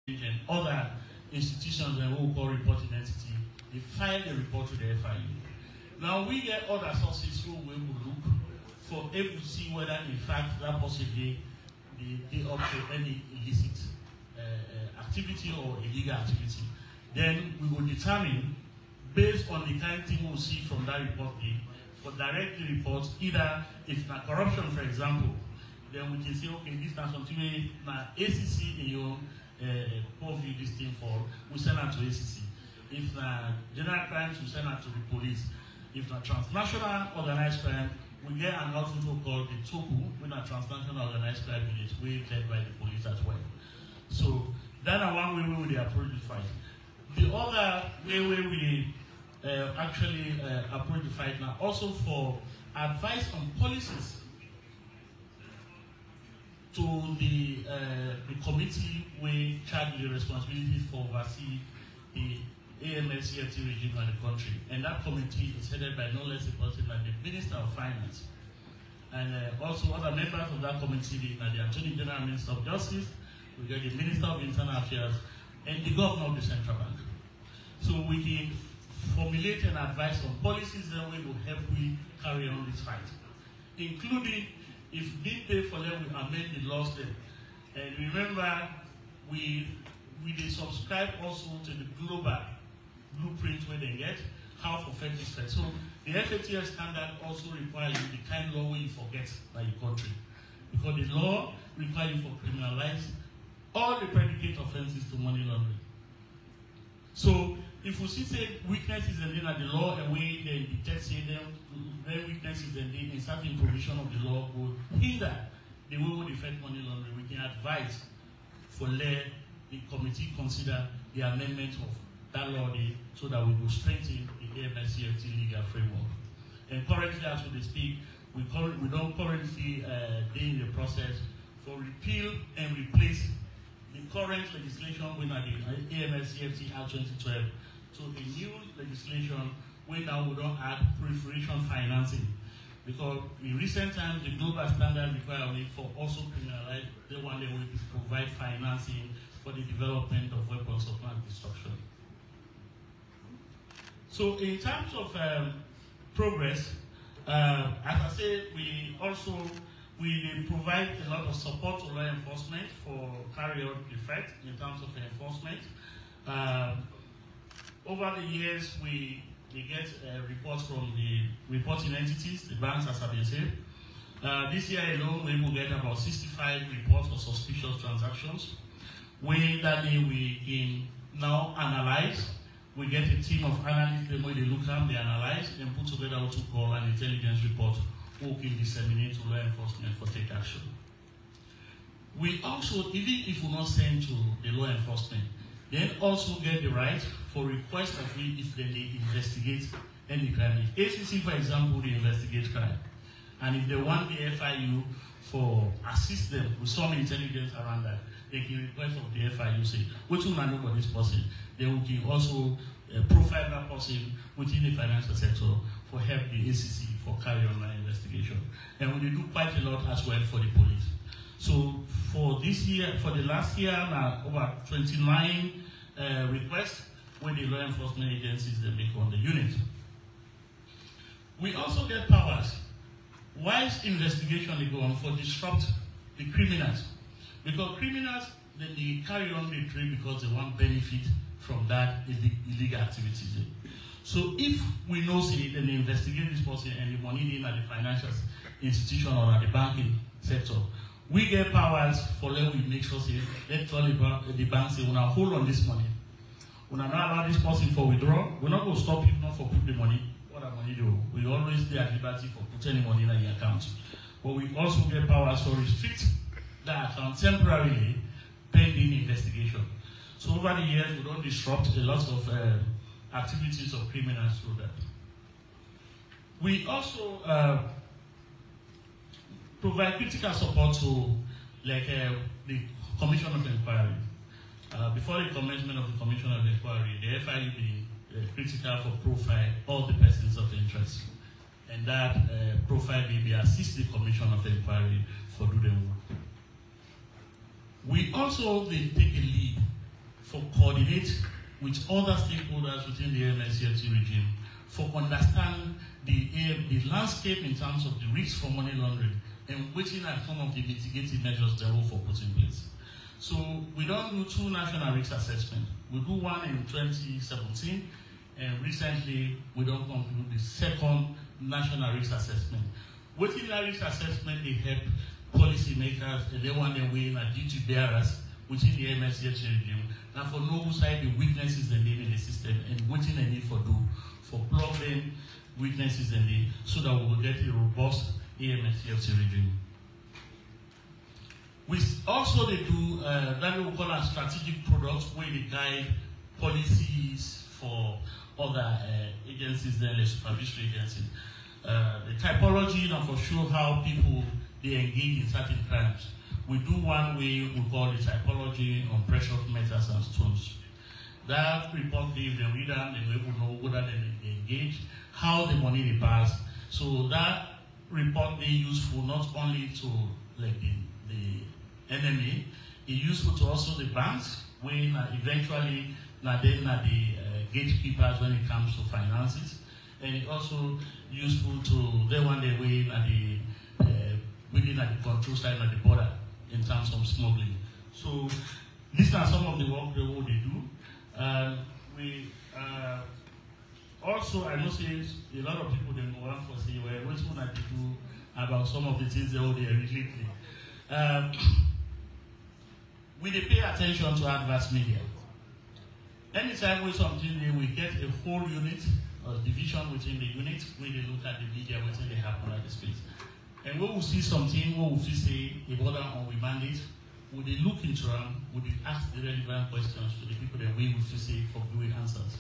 and other institutions that we call reporting entity, they file a report to the FIU. Now we get other sources who we will look for able to see whether in fact that possibly they up to any illicit activity or illegal activity. Then we will determine, based on the kind of thing we'll see from that report, for directly report, either if it's corruption, for example, then we can say, okay, this is something we ACC in your purview this thing for, we send out to ACC. If general crimes, we send out to the police. If transnational organized crime, we get an outfit called the TOKU, with a transnational organized crime unit, we led by the police as well. So that's one way we approach the fight. The other way we actually approach the fight now, also for advice on policies to the committee we charge the responsibility for oversee the AML-CFT regime in the country. And that committee is headed by no less a person than the Minister of Finance. And also other members of that committee are the Attorney General, Minister of Justice, we get the Minister of Internal Affairs, and the Governor of the Central Bank. So we can formulate an advice on policies that will help we carry on this fight, including if need be for them, we amend the laws then. And remember, we subscribe also to the global blueprint where they get how for fact is fair. So the FATF standard also requires you the kind of law where you forget by your country. Because the law requires you for criminalize all the predicate offenses to money laundering. So if we see say weaknesses and then at the law and we they detect say them very weaknesses and then in certain provision of the law will hinder the way we defend money laundering, we can advise for let the committee consider the amendment of that law so that we will strengthen the AML-CFT legal framework. And currently, as we speak, we don't currently in the process for repeal and replace the current legislation with the AML-CFT Act 2012. So the new legislation where now we don't add proliferation financing. Because in recent times, the global standard requirement for also criminalize the one that will provide financing for the development of weapons of mass destruction. So in terms of progress, as I said, we also We provide a lot of support to law enforcement for carry out the fight in terms of enforcement. Over the years, we get reports from the reporting entities, the banks, as I've been saying. This year alone, we will get about 65 reports of suspicious transactions. We now analyze. We get a team of analysts, the way they look at, they analyze, and put together what we call an intelligence report, who can disseminate to law enforcement for take action. We also, even if we not send to the law enforcement, then also get the right for request of we if they investigate any crime. If ACC, for example, they investigate crime, and if they want the FIU for assist them with some intelligence around that, they can request of the FIU say, what do you know about this person? They will also profile that person within the financial sector for help the ACC for carry on an investigation. And we do quite a lot as well for the police. So for this year, for the last year, over 29 requests with the law enforcement agencies they make on the unit. We also get powers. Whilst investigation they go on for disrupt the criminals. Because criminals, they carry on the trade because they want benefit from that illegal activities. So if we know, say, then they investigate this person and the money in at the financial institution or at the banking sector, we get powers for them. We make sure, say, let's tell the bank, say, we're not hold on this money. We're not allow this person for withdrawal. We're not going to stop people for put the money. What that money do? We always be at liberty for put any money in the account. But we also get powers to restrict that account temporarily pending investigation. So over the years, we don't disrupt a lot of activities of criminals through that. We also provide critical support to the Commission of Inquiry. Before the commencement of the Commission of Inquiry, the FIU being critical for profile all the persons of interest. And that profile maybe assist the Commission of Inquiry for doing work. We also take a lead for coordinate with other stakeholders within the MSCFT regime for understanding the landscape in terms of the risks for money laundering and waiting at some of the mitigating measures they will for put in place. So we don't do 2 national risk assessments. We do one in 2017, and recently we don't conclude the 2nd national risk assessment. Within that risk assessment, they help policymakers and they want their way and duty bearers within the MSCFT regime, and for no side the weaknesses they need in the system and what they need for do for problem weaknesses in the so that we will get a robust MSCFT regime. We also they do that we call a strategic products where they guide policies for other agencies than the supervisory agencies. The typology and for sure how people they engage in certain crimes. We do one way we call the typology on precious metals and stones. That report gives the reader and they will know whether they engage, how the money they pass. So that report is useful not only to like the enemy, it's useful to also the banks when eventually the gatekeepers when it comes to finances, and it's also useful to they want their way at the within at the control side of the border in terms of smuggling. So these are some of the work they do. We also, I know say a lot of people they go on for say, well, what's going to do about some of the things they already recently. We pay attention to adverse media. Anytime we something we get a whole unit or division within the unit, we look at the media within the happen at the space. And when we see something, when we say a border on we mandate, we they look into them, we they ask the relevant questions to the people that we will say for good answers.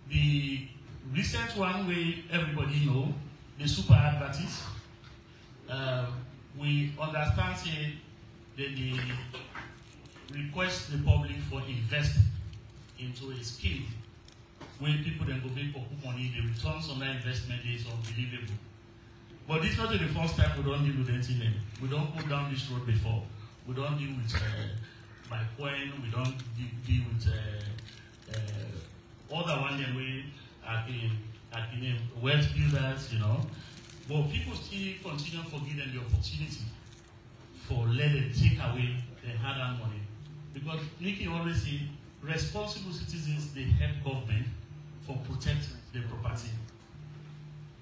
The recent one where everybody know, the super advertise, we understand say that they request the public for invest into a scheme where people then go pay for money, the returns on that investment is unbelievable. But this is not the first time we don't deal with anything. We don't go down this road before. We don't deal with Bitcoin, we don't deal with other one that we are in wealth builders, you know. But people still continue to give them the opportunity for let them take away their hard-earned money. Because Nikki always say, responsible citizens, they help government for protect their property.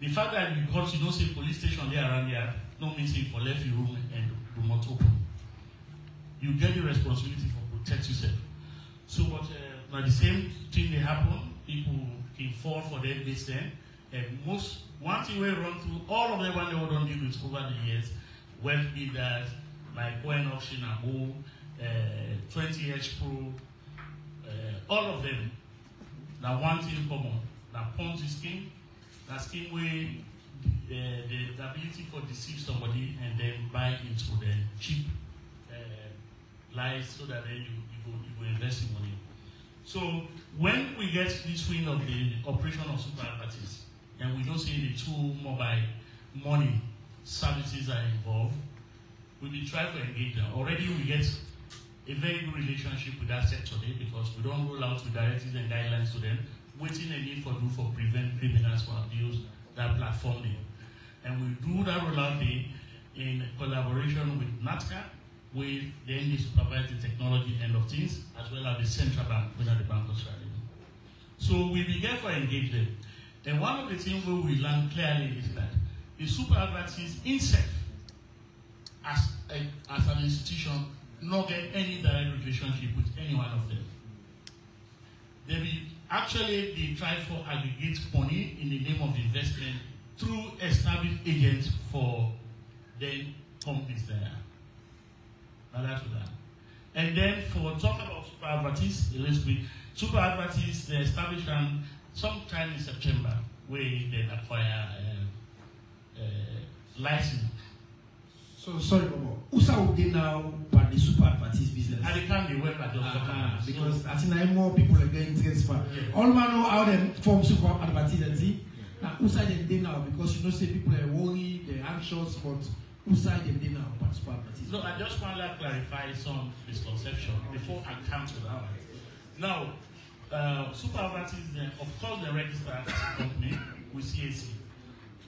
The fact that because you don't see police station there around here, no means for left your room and do not open. You get the responsibility for protect yourself. So but the same thing they happen, people can fall for their business, and one thing we run through all of them when they were done deal with over the years, well be that like coin auction and 20H Pro, all of them, now one thing common, now Ponzi scheme, that scheme where the ability for deceive somebody and then buy into the cheap lies so that then you invest in money. So when we get this win of the operation of super advertising, and we don't see the two mobile money services are involved, we will try to engage them. Already we get a very good relationship with that sector today because we don't roll out with directives and guidelines to them, waiting a need for prevent criminals from abuse that platform day. And we do that rollout day in collaboration with NATCA, with the ND supervise the technology end of things, as well as the central bank, within the Bank of Australia. So we began to engage them. And one of the things we learned clearly is that the super advertising itself, as an institution, not get any direct relationship with any one of them. They try to aggregate money in the name of investment through established agents for the companies there. And then for talk about super advertising, a little bit, super advertising, they established them sometime in September, where they acquire license. So sorry, Bobo. Usa would they now part the super advertising business? At the time they went back because I think more people are getting interested. All man know how they form super advertising. Now Usa they now because you know say people are worried, they're anxious, but Usa they now part super advertising. No, I just want to clarify some misconception before I come to that. Now, super advertising, of course, they register as a company with CAC.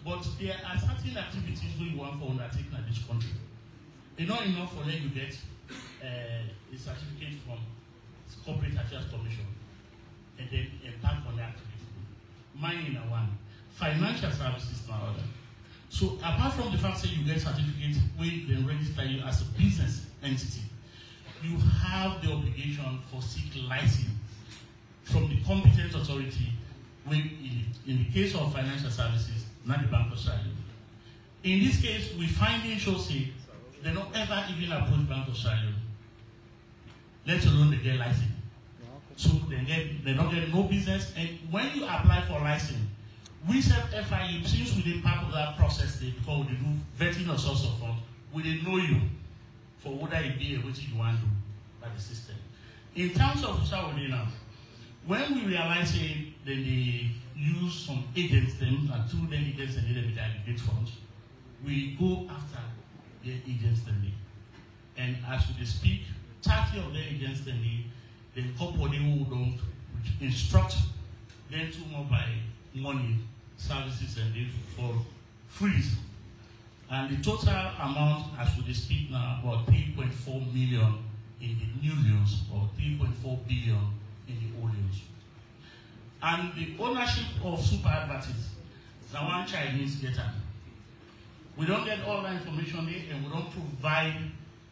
But there are certain activities we want for undertaking in this country. It's not enough for them to get a certificate from Corporate Affairs Commission and then embark on the activity. Mining are one. Financial services are another. So apart from the fact that you get certificate, we then register you as a business entity, you have the obligation for seek license from the competent authority in the case of financial services, not the Bank of Australia. In this case, we find it shows say they don't ever even approach Bank of Australia, let alone they get license. So they don't get no business. And when you apply for license, we self FIU, since we did part of that process, because we do vetting or source of funds, we didn't know you for whether it be a which you want to do by the system. In terms of how we now, when we realize that they use some agents, them and through them agents and they aggregate funds, we go after the agents then. And as we speak, 30 of the agents then the company who don't instruct them to more by money, services and they for free. And the total amount as we speak now about 3.4 million in the new loans or 3.4 billion in the old loans. And the ownership of super advertising, the one Chinese getter. We don't get all that information there and we don't provide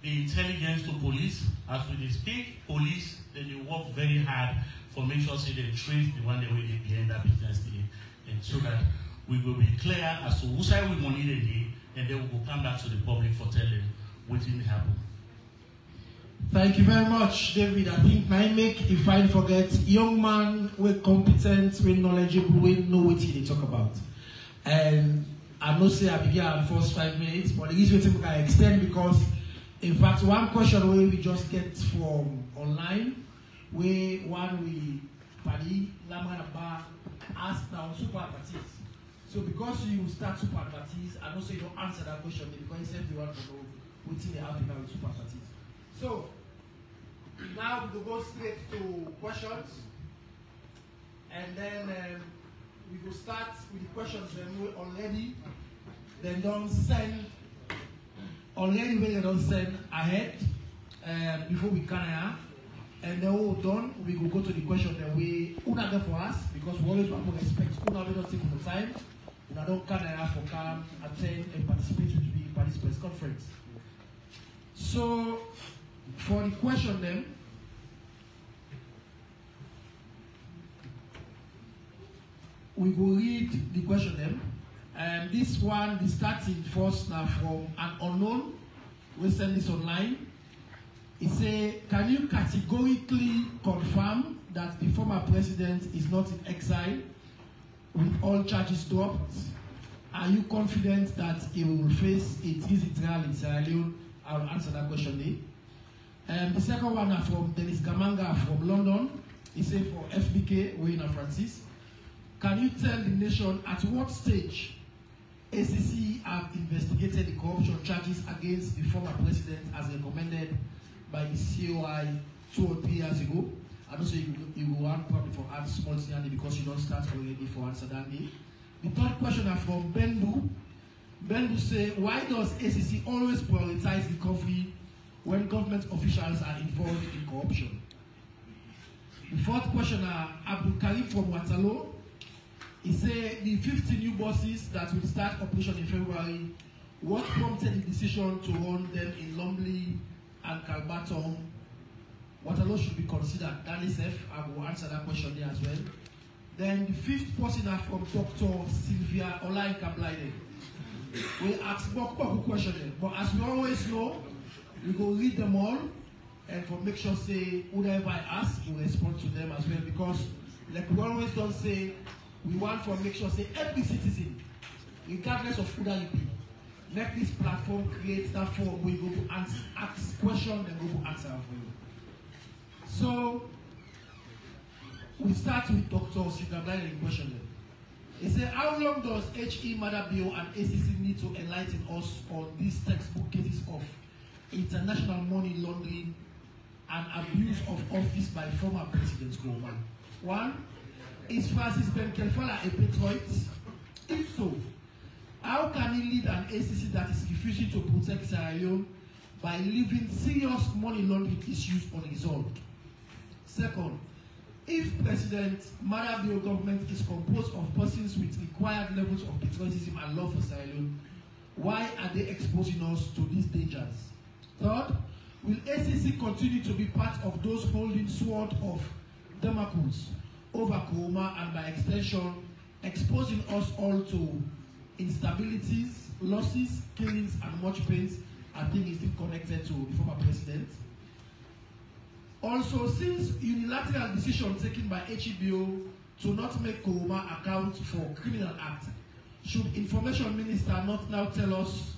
the intelligence to police. As we speak, police, then they work very hard for make sure say they trace the one the way they behind that business day. And so that we will be clear as to who side we money they did, and then we will come back to the public for telling what didn't happen. Thank you very much, David. I think I make if I forget young man with competent, with knowledgeable, with know what they talk about. And I know say I begin at the first 5 minutes, but the reason we can extend because in fact one question we just get from online, where one we Paddy Lamanaba ask now super advertise. So because you start super advertise, I know say you don't answer that question because you said you want to know what's in the happening with super advertise. So now we go straight to questions, and then we will start with the questions that we already they don't send already when they don't send ahead before we can here. And then all done, we will go to the question that we una get for us because we always want to respect una we don't take the time. Una don't can here for come attend and participate with the participants conference. So for the question then, we will read the question then. And this one, the starting first now from an unknown. We send this online. It says, can you categorically confirm that the former president is not in exile with all charges dropped? Are you confident that he will face a easy trial in Sierra Leone? I'll answer that question there. The second one is from Dennis Gamanga from London. He said for FBK, Wayne Francis. Can you tell the nation at what stage ACC have investigated the corruption charges against the former president as recommended by the COI 2 or 3 years ago? I don't say you will want probably for add small thing because you don't start already for answer that day. The third question is from Bendu. Bendu say, why does ACC always prioritize recovery when government officials are involved in corruption? The fourth question is Abdul Karim from Waterloo. He said the 50 new buses that will start operation in February, what prompted the decision to run them in Lumley and Kalbaton? Waterloo should be considered. That is F. I will answer that question there as well. Then the fifth person is from Dr. Sylvia Olaika Blyden. We ask Bok question there. But as we always know, we go read them all and for make sure say whoever I ask, we respond to them as well. Because like we always don't say, we want to make sure say every citizen, regardless of who that you be, let this platform create that form where you go to ask questions and go to answer for you. So we start with Dr. Sigabla's question. He said, how long does HE Madabio and ACC need to enlighten us on these textbook cases of international money laundering and abuse of office by former presidents? One, is Francis Ben Kelfala a patriot? If so, how can he lead an ACC that is refusing to protect Sierra Leone by leaving serious money laundering issues unresolved? Second, if President Madabio government is composed of persons with required levels of patriotism and love for Sierra Leone, why are they exposing us to these dangers? Third, will ACC continue to be part of those holding sword of Damocles over Kuruma and by extension exposing us all to instabilities, losses, killings, and much pains? I think is still connected to the former president. Also, since unilateral decision taken by HEBO to not make Kuruma account for criminal act, should information minister not now tell us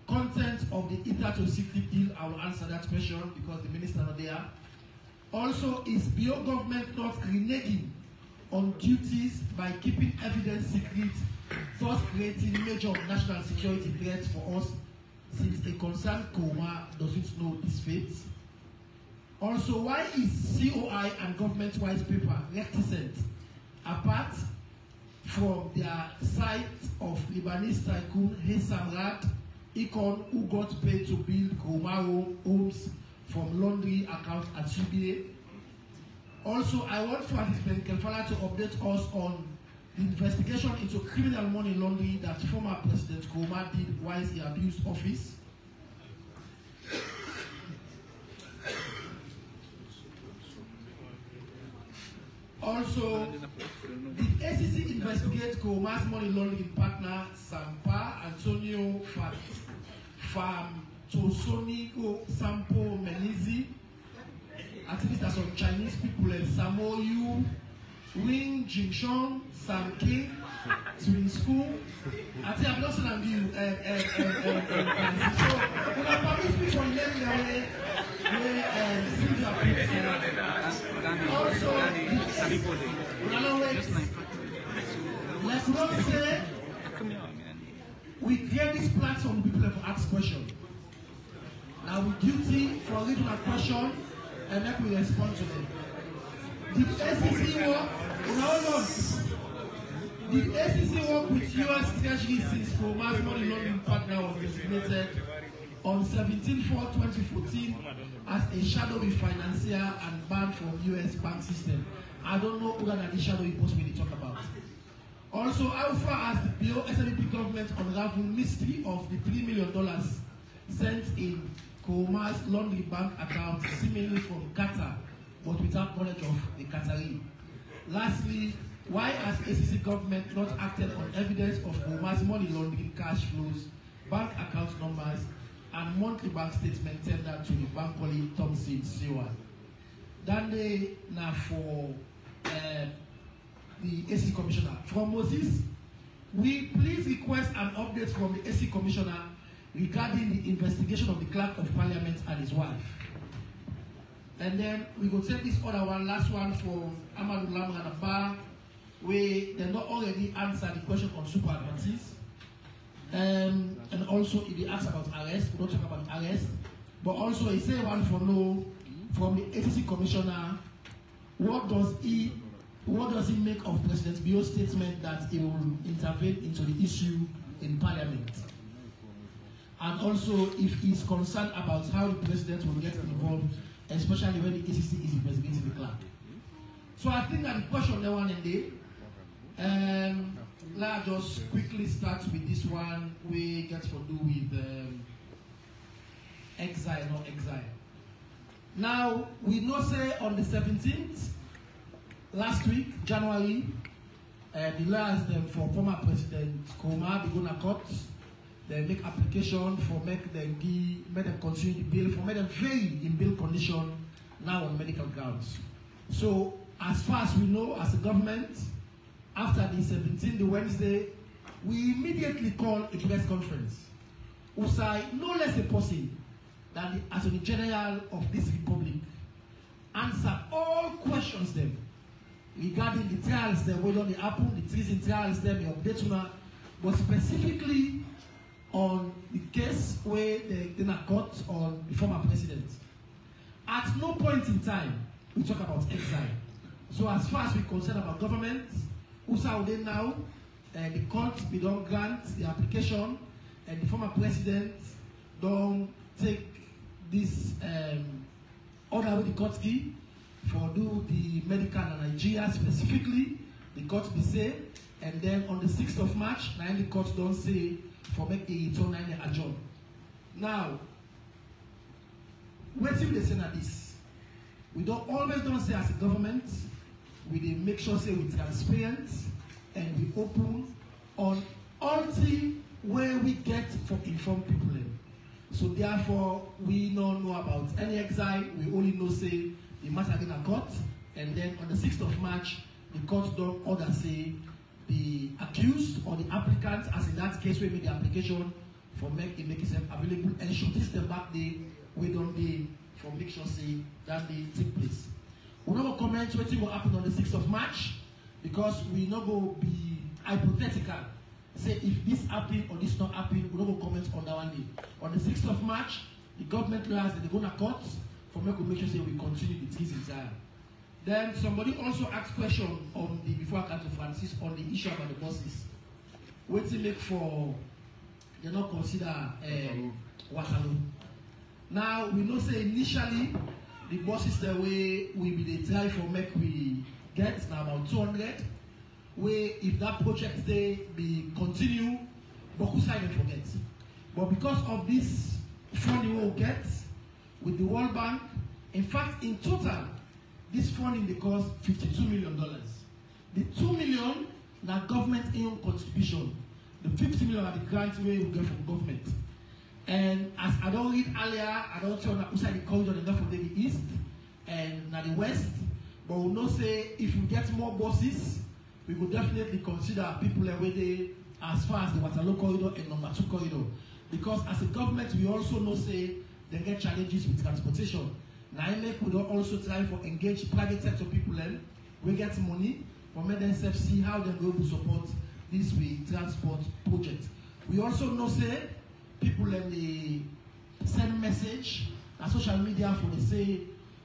content of the hitherto secret deal? I will answer that question because the minister not there. Also, is BO government not reneging on duties by keeping evidence secret, thus creating major national security threats for us, since a concerned Kuruma doesn't know this fate? Also, why is COI and government white paper reticent, apart from their site of Lebanese tycoon Hessam Rad Icon, who got paid to build Kuruma homes from laundry account at UBA? Also, I want Francis Ben Kelfala to update us on the investigation into criminal money laundering that former President Kuruma did while he abused office. Also, did ACC investigate Kuruma's money laundering partner Sampa Antonio Tosonigo Sampo Menizi, activists as of Chinese people and Samo Yu, Wing Jingshong, Sam King, Twin School? I think I'm not saying you. So, when I publish people on them, also, let's not say we create this platform for people to ask questions. Now we're duty for reading a question and then we respond to them. Did SEC work? The ACC worked with U.S. Treasury since Coma's money laundering partner was designated on 17/4/2014 as a shadowy financier and banned from U.S. bank system. I don't know who that the shadowy post we talk about. Also, how far as the SNP government unraveled mystery of the $3 million sent in Coma's laundry bank account, seemingly from Qatar, but without knowledge of the Qatari. Lastly, why has ACC government not acted on evidence of Coma's money laundering cash flows, bank account numbers, and monthly bank statement tendered to the bank colleague Thompson Sewa? Dande now for the AC Commissioner. From Moses, we please request an update from the AC Commissioner regarding the investigation of the Clerk of Parliament and his wife. And then we go take this other one, last one from Amadou Lamranaba, where they not already answered the question on super advances. And also he asked about arrest. We don't talk about arrest. But also he said one for no from the ACC Commissioner, what does he make of President Bio's statement that he will intervene into the issue in Parliament? And also if he's concerned about how the President will get involved, especially when the ACC is investigating the clerk. So I think that the question there one and day, let's just quickly start with this one we get to do with exile, not exile. Now, we know say on the 17th, last week, January, the lawyers them for former President Koma, they go to court, they make application for make them continue the bail, for make them fail in bail condition now on medical grounds. So, as far as we know, as a government, after the 17th, the Wednesday, we immediately call a press conference. Usai, no less a person than the Attorney General of this Republic, answer all questions them regarding the trials that were on the Apple, the treason trials them, the update, but specifically on the case where they did not court on the former president. At no point in time, we talk about exile. So as far as we're concerned about government, Usa now, the court, we don't grant the application, and the former president don't take this order with the court key for do the medical in Nigeria specifically, the court be say, and then on the 6th of March, now the court don't say for make the return adjourn. Now, what if they say that this? We don't say as a government, we make sure say we're transparent and we open on all things where we get for informed people. So therefore, we don't know about any exile. We only know say the matter in a court, and then on the 6th of March, the court don't order say the accused or the applicant, as in that case, we made the application for make itself available and shortest the back day we don't day for make sure say that they take place. We don't comment what will happen on the 6th of March because we not go be hypothetical. Say if this happen or this not happen, we don't go comment on that one day. On the 6th of March, the government lawyers they go to court for make sure say we continue the treason trial. Then somebody also asked question on the before I come to Francis on the issue about the bosses. What to make for they not consider Waterloo. Now we know say initially the bosses the way we be the try for make we get now about 200. Where if that project they be continue, but who side and forget. But because of this funding we will get with the World Bank, in fact in total, this funding they cost $52 million. The $2 million na government in contribution. The $50 million are the grants we will get from government. And as I don't read earlier, I don't tell that outside the corridor enough from the east and now the west. But we know say if we get more buses, we could definitely consider people where they as far as the Waterloo corridor and number 2 corridor. Because as a government, we also know say they get challenges with transportation. Now we don't also try for engage private sector people we get money for make themselves see how they're going to support this way transport project. We also know say people they send message on social media for they say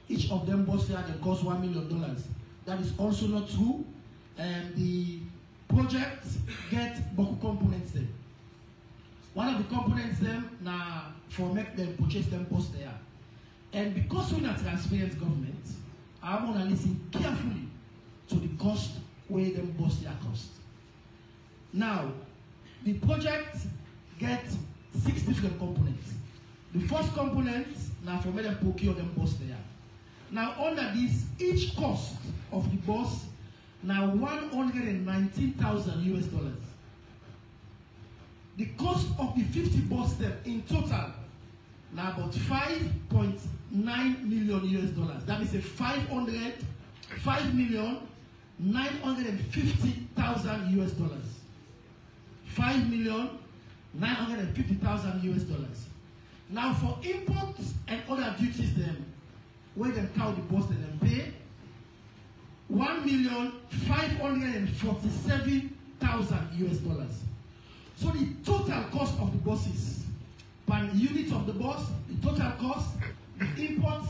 each of them bus there they cost $1 million. That is also not true. The project get boku components them. One of the components them now for make them purchase them post there. And because we're not transparent government, I want to listen carefully to the cost where them bust their cost. Now, the project get 6 different components. The first component now for me them procure them bus there. Now under this, each cost of the bus now $119,000 US. The cost of the 50 bus step in total now about $5.9 million US. That is a $5,950,000 US. $5,950,000 US. Now for imports and other duties them, where they count the bus and then pay $1,547,000 US. So the total cost of the buses per unit of the bus, the total cost, the imports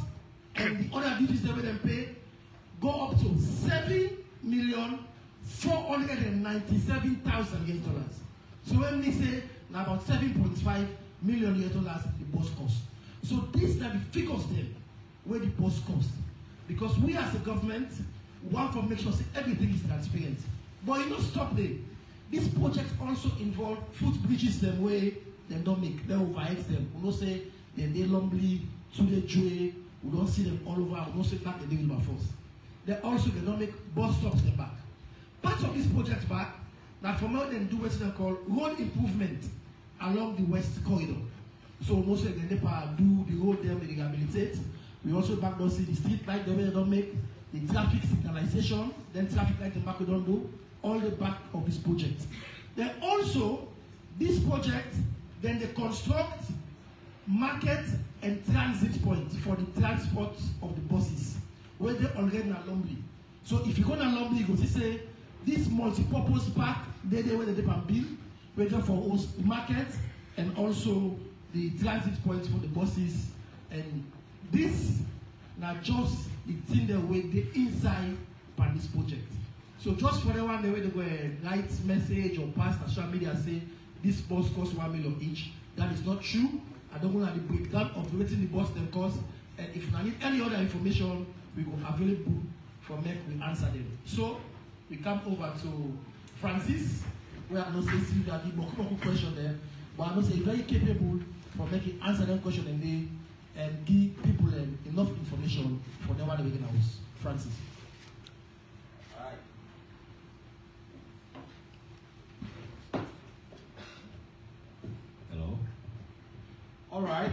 and the other duties that they pay go up to $7,497,000 US. So when we say now about $7.5 million US the bus cost. So these are the figures then where the bus cost. Because we as a government want to make sure that everything is transparent. But you don't stop there. This project also involve footbridges them where they don't make, they overhead them. We don't say they lumbly to the joy, we don't see them all over, we don't say that they do it by force. They also they don't make bus stops them back. Part of this project back, now from what they do what they call road improvement along the west corridor. So most of them do the road them, they rehabilitate. We also back don't see the street light the way they don't make, the traffic signalization, then traffic light the back we don't do, all the back of this project. Then also, this project, then they construct market and transit points for the transport of the buses, where they already are Lumbly. So if you go to Lumbly, you go to say, this multi-purpose park, where they build, whether for host market and also the transit points for the buses. And this now just the thing that way the inside by this project. So just for the one the way they go write message or pass social media say this bus costs $1 million each. That is not true. I don't want to break down of rating the bus them cost. And if you need any other information, we will available for make we answer them. So we come over to Francis, where I know say see that the Boku question there, but I know say very capable for making answer them question and give people enough information for them what they can house. Francis. All right. Hello. All right.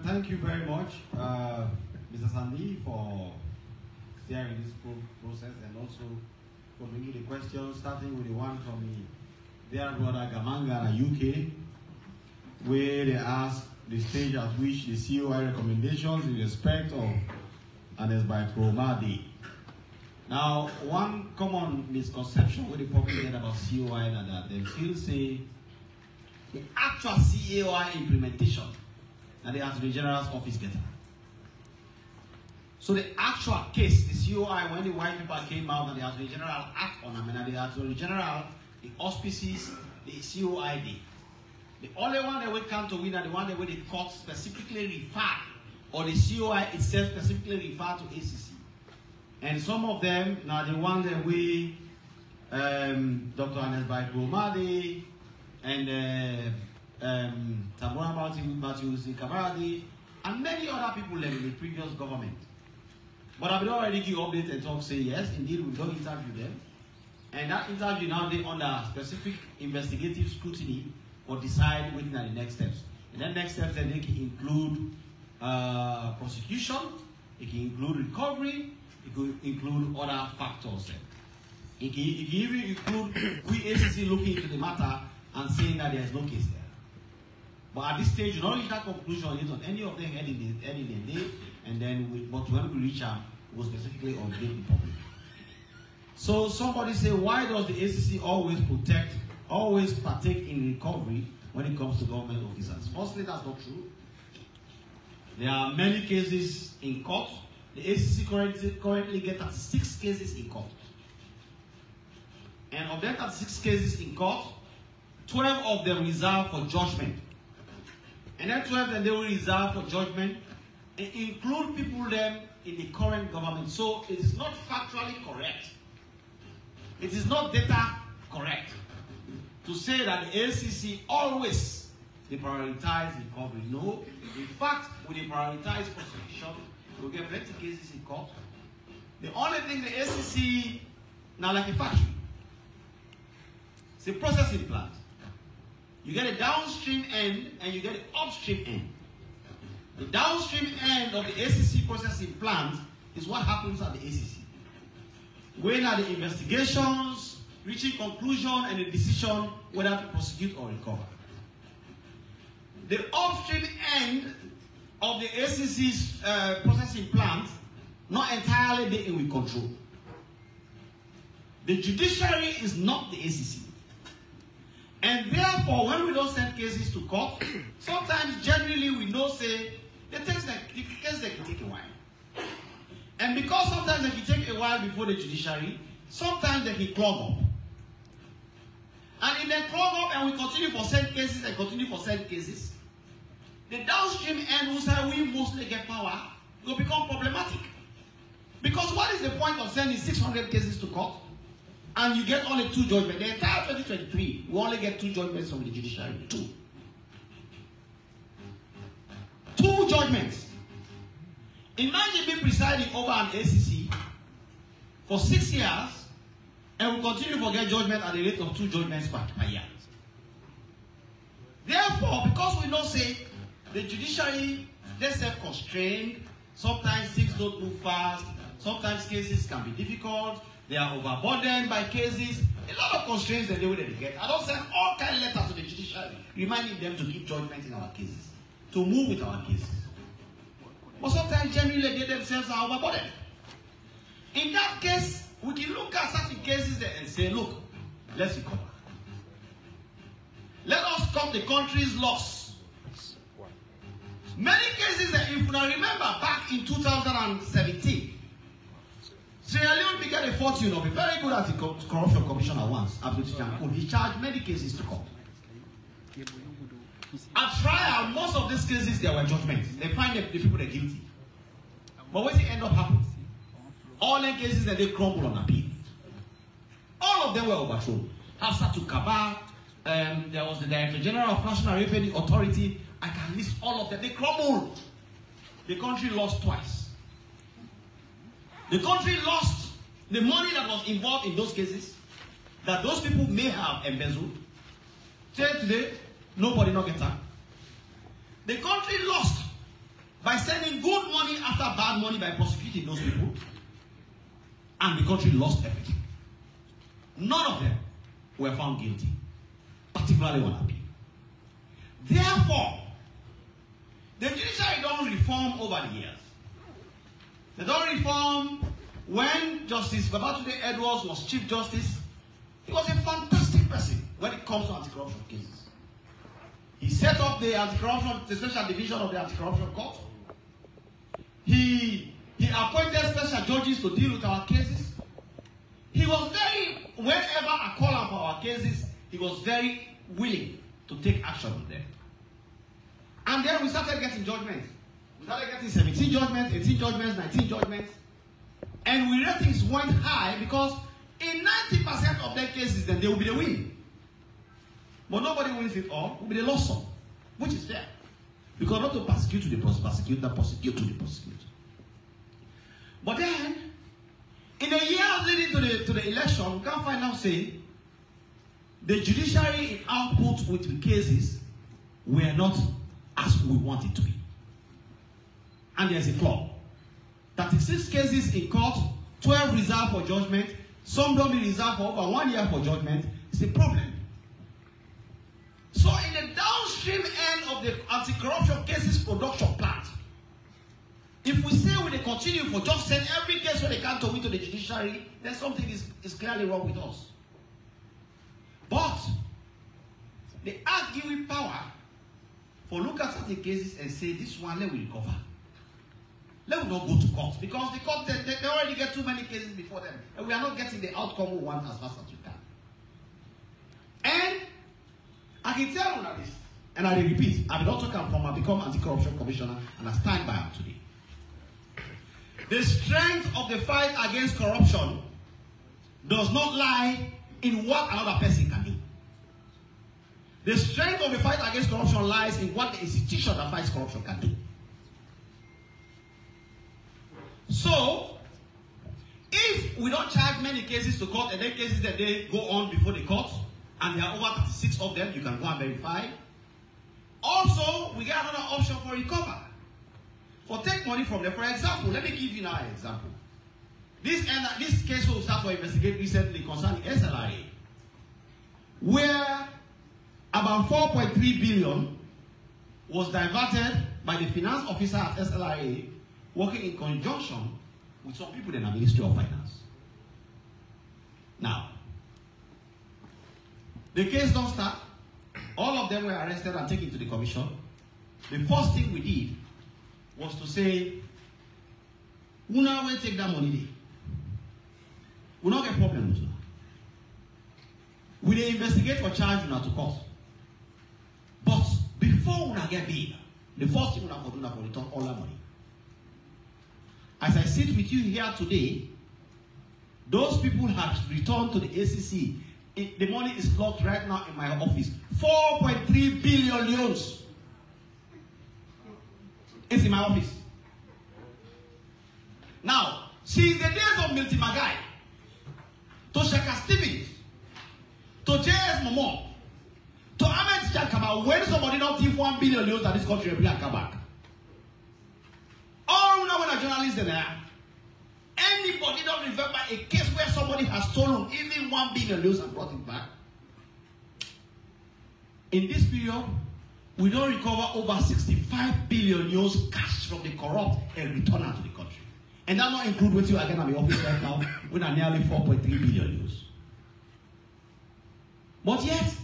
Thank you very much, Mr. Sandy, for steering this process and also for bringing the questions, starting with the one from the dear brother Gamanga, UK, where they ask the stage at which the COI recommendations in respect of and by Kromadi. Now, one common misconception with the public get about COI is that they still say the actual COI implementation and the Attorney General's office get it. So the actual case, the COI, when the white people came out and the Attorney General act on them, and the Attorney General, the auspices, the COI did. The only one that will come to win are the one that will the court specifically refer, or the COI itself specifically refer to ACC. And some of them, now the one that we, Dr. Anes Baik-Romade, and Tabora Matthews Kabaradi, and many other people in the previous government. But I've already give updates and talk, say yes, indeed, we don't interview them. And that interview now they under specific investigative scrutiny or decide which are the next steps. And then next steps then they can include prosecution, it can include recovery, it could include other factors. It can even include we ACC looking into the matter and saying that there is no case there. But at this stage, you don't reach that conclusion on any of them ending the day, and then but when we reach out, we will specifically update the public. So somebody say, why does the ACC always partake in recovery when it comes to government officers? Firstly, that's not true. There are many cases in court. The ACC currently gets 36 cases in court. And of them 36 cases in court, 12 of them reserved for judgment. And then 12 that they will reserve for judgment and include people them in the current government. So it is not factually correct. It is not data correct to say that the ACC always they prioritize recovery. No, in fact, when they prioritize prosecution, we get plenty of cases in court. The only thing the ACC now like a factory, it's a processing plant. You get a downstream end and you get an upstream end. The downstream end of the ACC processing plant is what happens at the ACC. When are the investigations, reaching conclusion and a decision whether to prosecute or recover. The upstream end of the ACC's processing plant, not entirely they in control. The judiciary is not the ACC. And therefore, when we don't send cases to court, sometimes generally we know say the case can take a while. And because sometimes they can take a while before the judiciary, sometimes they can clog up. And if they clog up and we continue for send cases and continue for send cases, the downstream end who say we mostly get power will become problematic. Because what is the point of sending 600 cases to court and you get only 2 judgments? The entire 2023, we only get 2 judgments from the judiciary. 2. 2 judgments. Imagine me presiding over an ACC for 6 years and we continue to get judgment at the rate of 2 judgments per year. Therefore, because we don't say the judiciary, they're self-constrained, sometimes things don't move fast, sometimes cases can be difficult, they are overburdened by cases, a lot of constraints that they will get. I don't send all kind of letters to the judiciary reminding them to give judgment in our cases, to move with our cases. But sometimes generally they themselves are overburdened. In that case, we can look at certain cases and say, look, let's recover. Let us cut the country's loss. Many cases that if you remember back in 2017, Sierra Leone began a fortune of a very good anti-corruption commissioner once, he charged many cases to court. At trial, most of these cases, there were judgments. They find the people that are guilty. But what did end up happening? All the cases that they crumble on appeal. All of them were overthrown. Hafsa to Kaba, there was the Director General of National Revenue Authority. I can list all of them. They crumbled. The country lost twice. The country lost the money that was involved in those cases that those people may have embezzled. Till today, nobody not get that. The country lost by sending good money after bad money by prosecuting those people. And the country lost everything. None of them were found guilty, particularly on appeal. Therefore, the judiciary don't reform over the years. They don't reform. When Justice Babatunde Edwards was Chief Justice, he was a fantastic person when it comes to anti-corruption cases. He set up the anti-corruption, the special division of the anti-corruption court. He appointed special judges to deal with our cases. He was very, whenever I call out for our cases, he was very willing to take action on them. And then we started getting judgments. We started getting 17 judgments, 18 judgments, 19 judgments. And we ratings went high because in 90% of their cases, then they will be the win. But nobody wins it all. It will be the loss some, which is fair. Because not to persecute to the prosecutor, prosecute to the prosecutor. But then, in the years leading to the election, we can't find out say the judiciary output with the cases were not as we want it to be. And there's a flaw. 36 cases in court, 12 reserved for judgment, some don't be reserved for over 1 year for judgment. It's a problem. So in the downstream end of the anti-corruption cases production plant, if we say we continue for just send every case when they can't to the judiciary, then something is clearly wrong with us. But they are giving power for look at certain cases and say this one let we recover. Let us not go to court because the court they already get too many cases before them, and we are not getting the outcome we want as fast as we can. I can tell you this, and I repeat, I don't talk from I become anti-corruption commissioner, and I stand by him today. The strength of the fight against corruption does not lie in what another person can do. The strength of the fight against corruption lies in what the institution that fights corruption can do. So, if we don't charge many cases to court, and then cases that they go on before the court, and there are over 36 of them, you can go and verify. Also, we get another option for recover. For take money from them. For example, let me give you now an example. This case will start to investigate recently concerning SLRA, where about 4.3 billion was diverted by the finance officer at SLRA, working in conjunction with some people in the Ministry of Finance. Now, the case don't start. All of them were arrested and taken to the commission. The first thing we did was to say, we now will take that money. We don't get problems. We will investigate for charge to court. But before we get big, the first thing we have to do is return all that money. As I sit with you here today, those people have returned to the ACC. The money is locked right now in my office. 4.3 billion euros. It's in my office. Now, since the days of Milty Magai, to Shaka Stevens, to J.S. Momo, to Ahmed Jakaba, when somebody not give 1 billion euros at this country, they bring come back. All now when a journalist there, anybody don't remember a case where somebody has stolen even 1 billion euros and brought it back? In this period, we don't recover over 65 billion euros cash from the corrupt and return out to the country. And that not include what you are getting at the office right now, when are nearly 4.3 billion euros. But yet,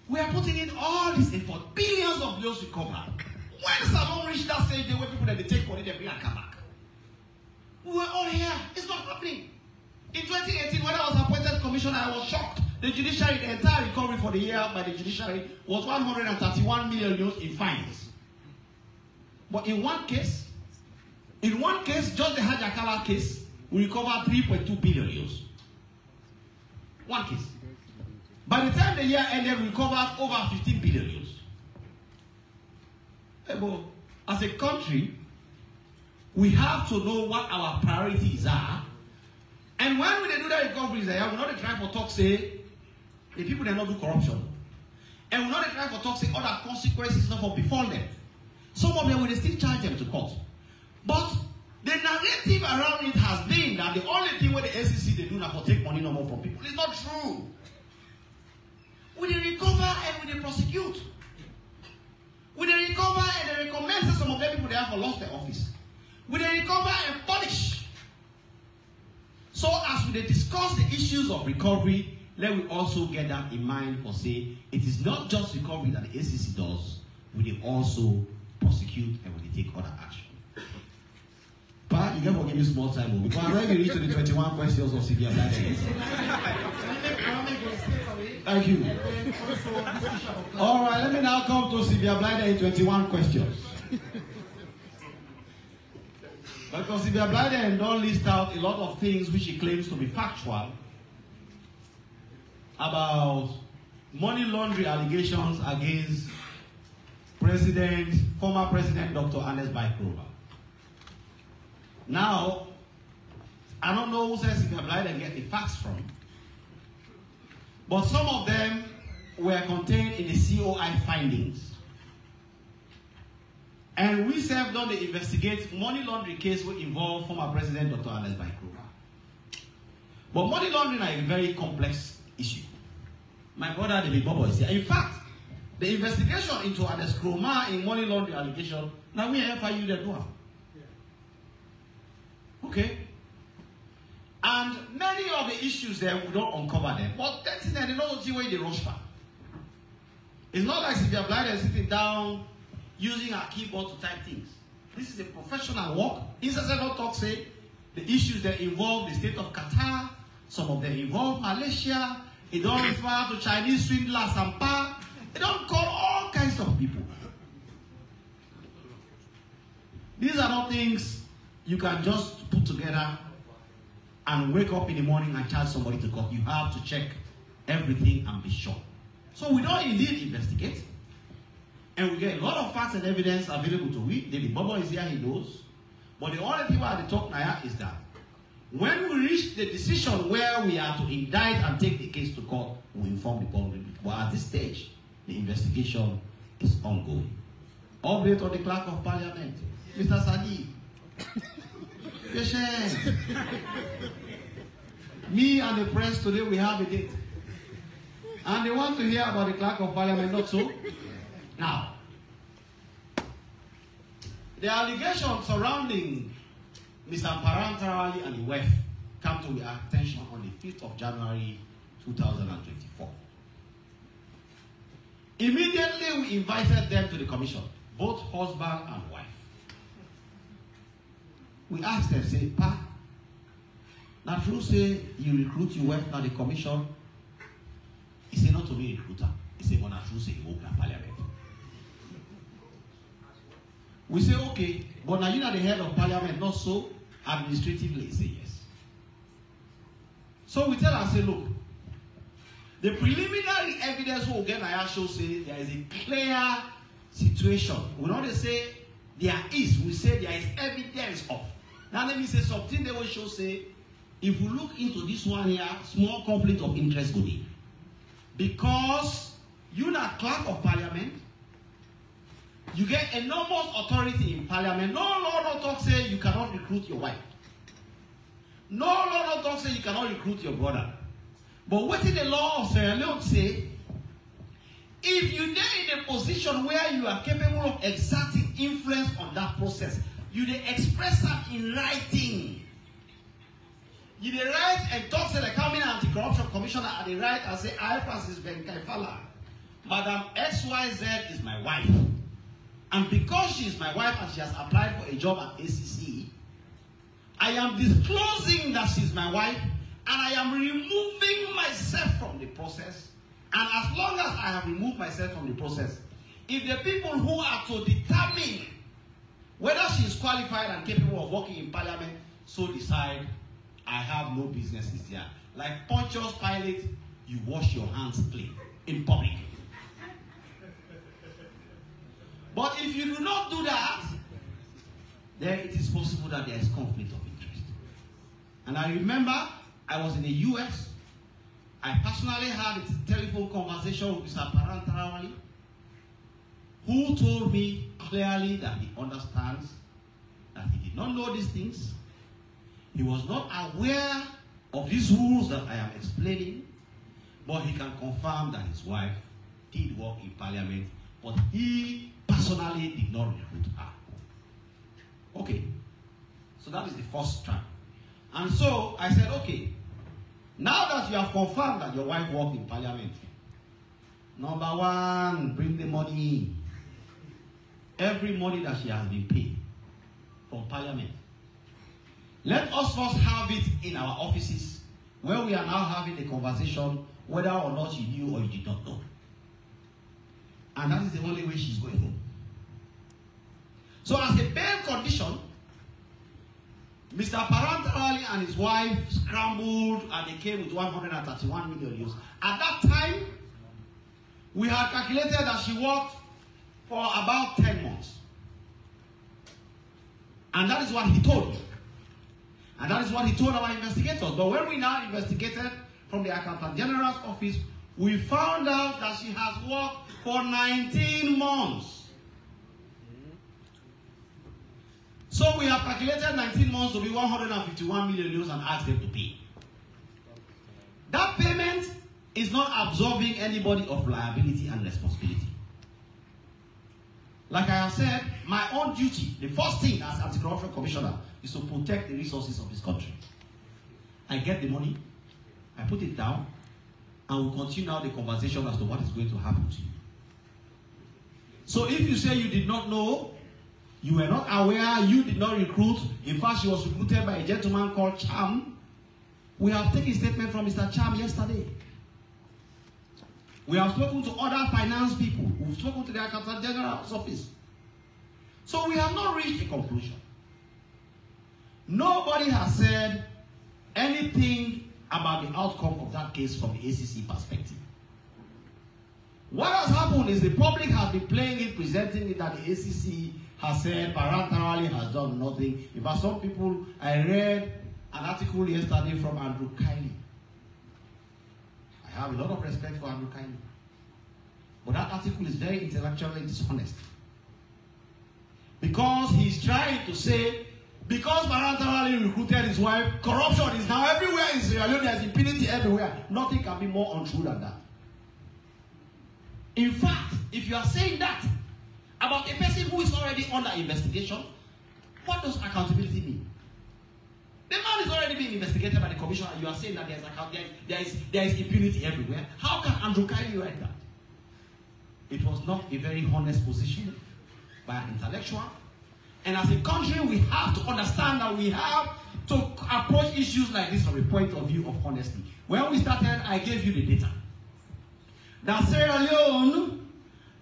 we are putting in all this effort, billions of euros recovered. When Salon reached that stage where people that they take money, they bring and come back. We were all here. It's not happening. In 2018, when I was appointed commissioner, I was shocked. The judiciary, the entire recovery for the year by the judiciary was 131 million euros in fines. But in one case, just the Hajakala case, we recovered 3.2 billion euros. One case. By the time the year ended, we recovered over 15 billion euros. As a country, we have to know what our priorities are. And when we do that recovery, we're not trying for talk say the people that not do corruption. And we're not trying for talk say other consequences not for befall them. Some of them will still charge them to court. But the narrative around it has been that the only thing where the SEC they do now for take money no more from people. It's not true. We they recover and we they prosecute. We they recover and they recommend to some of them people they have lost their office. We they recover and punish. So as we discuss the issues of recovery, let me also get that in mind for say it is not just recovery that the ACC does. We also prosecute and we take other action. But you can give me small time because I'm ready to reach to the 21 questions of severe blindness. Thank you. All right, let me now come to severe blindness in 21 questions. Because severe blindness don't list out a lot of things which he claims to be factual about money laundering allegations against former President Dr. Ernest Bai Koroma. Now, I don't know who says severe blindness and get the facts from, but some of them were contained in the COI findings. And we served on the investigate money laundering case which involved former President Dr. Ernest Bai Koroma. But money laundering is a very complex issue. My brother, the big Bobo, is here. In fact, the investigation into Ernest Koroma in money laundering allegation, now we have FIU that one. Okay? And many of the issues there, we don't uncover them. But that's it, they don't see where they rush back. It's not like if you're blind and sitting down using a keyboard to type things. This is a professional work. International talk say the issues that involve the state of Qatar, some of them involve Malaysia. It don't refer to Chinese swindlers and power. They don't call all kinds of people. These are not things you can just put together and wake up in the morning and charge somebody to come. You have to check everything and be sure. So we don't indeed investigate. And we get a lot of facts and evidence available to we. David Bobo is here, he knows. But the only thing at the top now is that when we reach the decision where we are to indict and take the case to court, we inform the public. But at this stage, the investigation is ongoing. Update on the Clerk of Parliament. Mr. Sadi. Patient. Me and the press today, we have a date. And they want to hear about the Clerk of Parliament, not so? Now, the allegations surrounding Mr. Parantarawali and the wife come to our attention on the 5th of January 2024. Immediately, we invited them to the commission, both husband and wife. We asked them, say, Pa, now true say you recruit your wife now the commission. He said, not to be recruiter. He said, but now true say you open parliament. We say, okay, but now you're not the head of parliament, not so. Administratively, he say yes. So we tell her, say, look, the preliminary evidence we get now shows say there is a clear situation. We not say there is, we say there is evidence of. Now let me say something they will show say, if we look into this one here, small conflict of interest go there. Because you're not clerk of parliament, you get enormous authority in parliament. No law no talk say you cannot recruit your wife. No law no talk say you cannot recruit your brother. But what is the law of Sierra Leone say? If you're in a position where you are capable of exerting influence on that process, you dey express that in writing. You dey write and talk to the Cabinet Anti-Corruption Commissioner at the right and say, I, Francis Benkaifala, Madam XYZ is my wife. And because she is my wife and she has applied for a job at ACC, I am disclosing that she is my wife and I am removing myself from the process. And as long as I have removed myself from the process, if the people who are to determine whether she is qualified and capable of working in parliament so decide, I have no business here. Like Pontius Pilate, you wash your hands clean in public. But if you do not do that, then it is possible that there is conflict of interest. And I remember I was in the US. I personally had a telephone conversation with Mr. Parantarawali, who told me clearly that he understands that he did not know these things. He was not aware of these rules that I am explaining, but he can confirm that his wife did work in parliament, but he personally did not recruit her. Okay, so that is the first track. And so I said, okay, now that you have confirmed that your wife worked in parliament, number one, bring the money. Every money that she has been paid from parliament. Let us first have it in our offices, where we are now having a conversation whether or not you knew or you did not know. And that is the only way she's going home. So as a bail condition, Mr. Parantarawali and his wife scrambled and they came with 131 million euros. At that time, we had calculated that she worked for about 10 months. And that is what he told me. And that is what he told our investigators. But when we now investigated from the Accountant General's office, we found out that she has worked for 19 months. So we have calculated 19 months to be 151 million euros and asked them to pay. That payment is not absolving anybody of liability and responsibility. Like I have said, my own duty, the first thing as Anti-Corruption Commissioner, is to protect the resources of this country. I get the money, I put it down, and we'll continue now the conversation as to what is going to happen to you. So if you say you did not know, you were not aware, you did not recruit, in fact she was recruited by a gentleman called Cham, we have taken a statement from Mr. Cham yesterday. We have spoken to other finance people. We've spoken to the Accountant General's office. So we have not reached a conclusion. Nobody has said anything about the outcome of that case from the ACC perspective. What has happened is the public has been playing it, presenting it that the ACC has said parenterally has done nothing. In fact, some people, I read an article yesterday from Andrew Kiley. I have a lot of respect for Andrew Kiley. But that article is very intellectually dishonest. Because he's trying to say, because parenterally recruited his wife, corruption is now everywhere in Sierra Leone, there's impunity everywhere. Nothing can be more untrue than that. In fact, if you are saying that about a person who is already under investigation, what does accountability mean? The man is already being investigated by the commission, and you are saying that there is impunity everywhere. How can Andrew Kiley write that? It was not a very honest position by an intellectual. And as a country, we have to understand that we have to approach issues like this from a point of view of honesty. When we started, I gave you the data. That Sierra Leone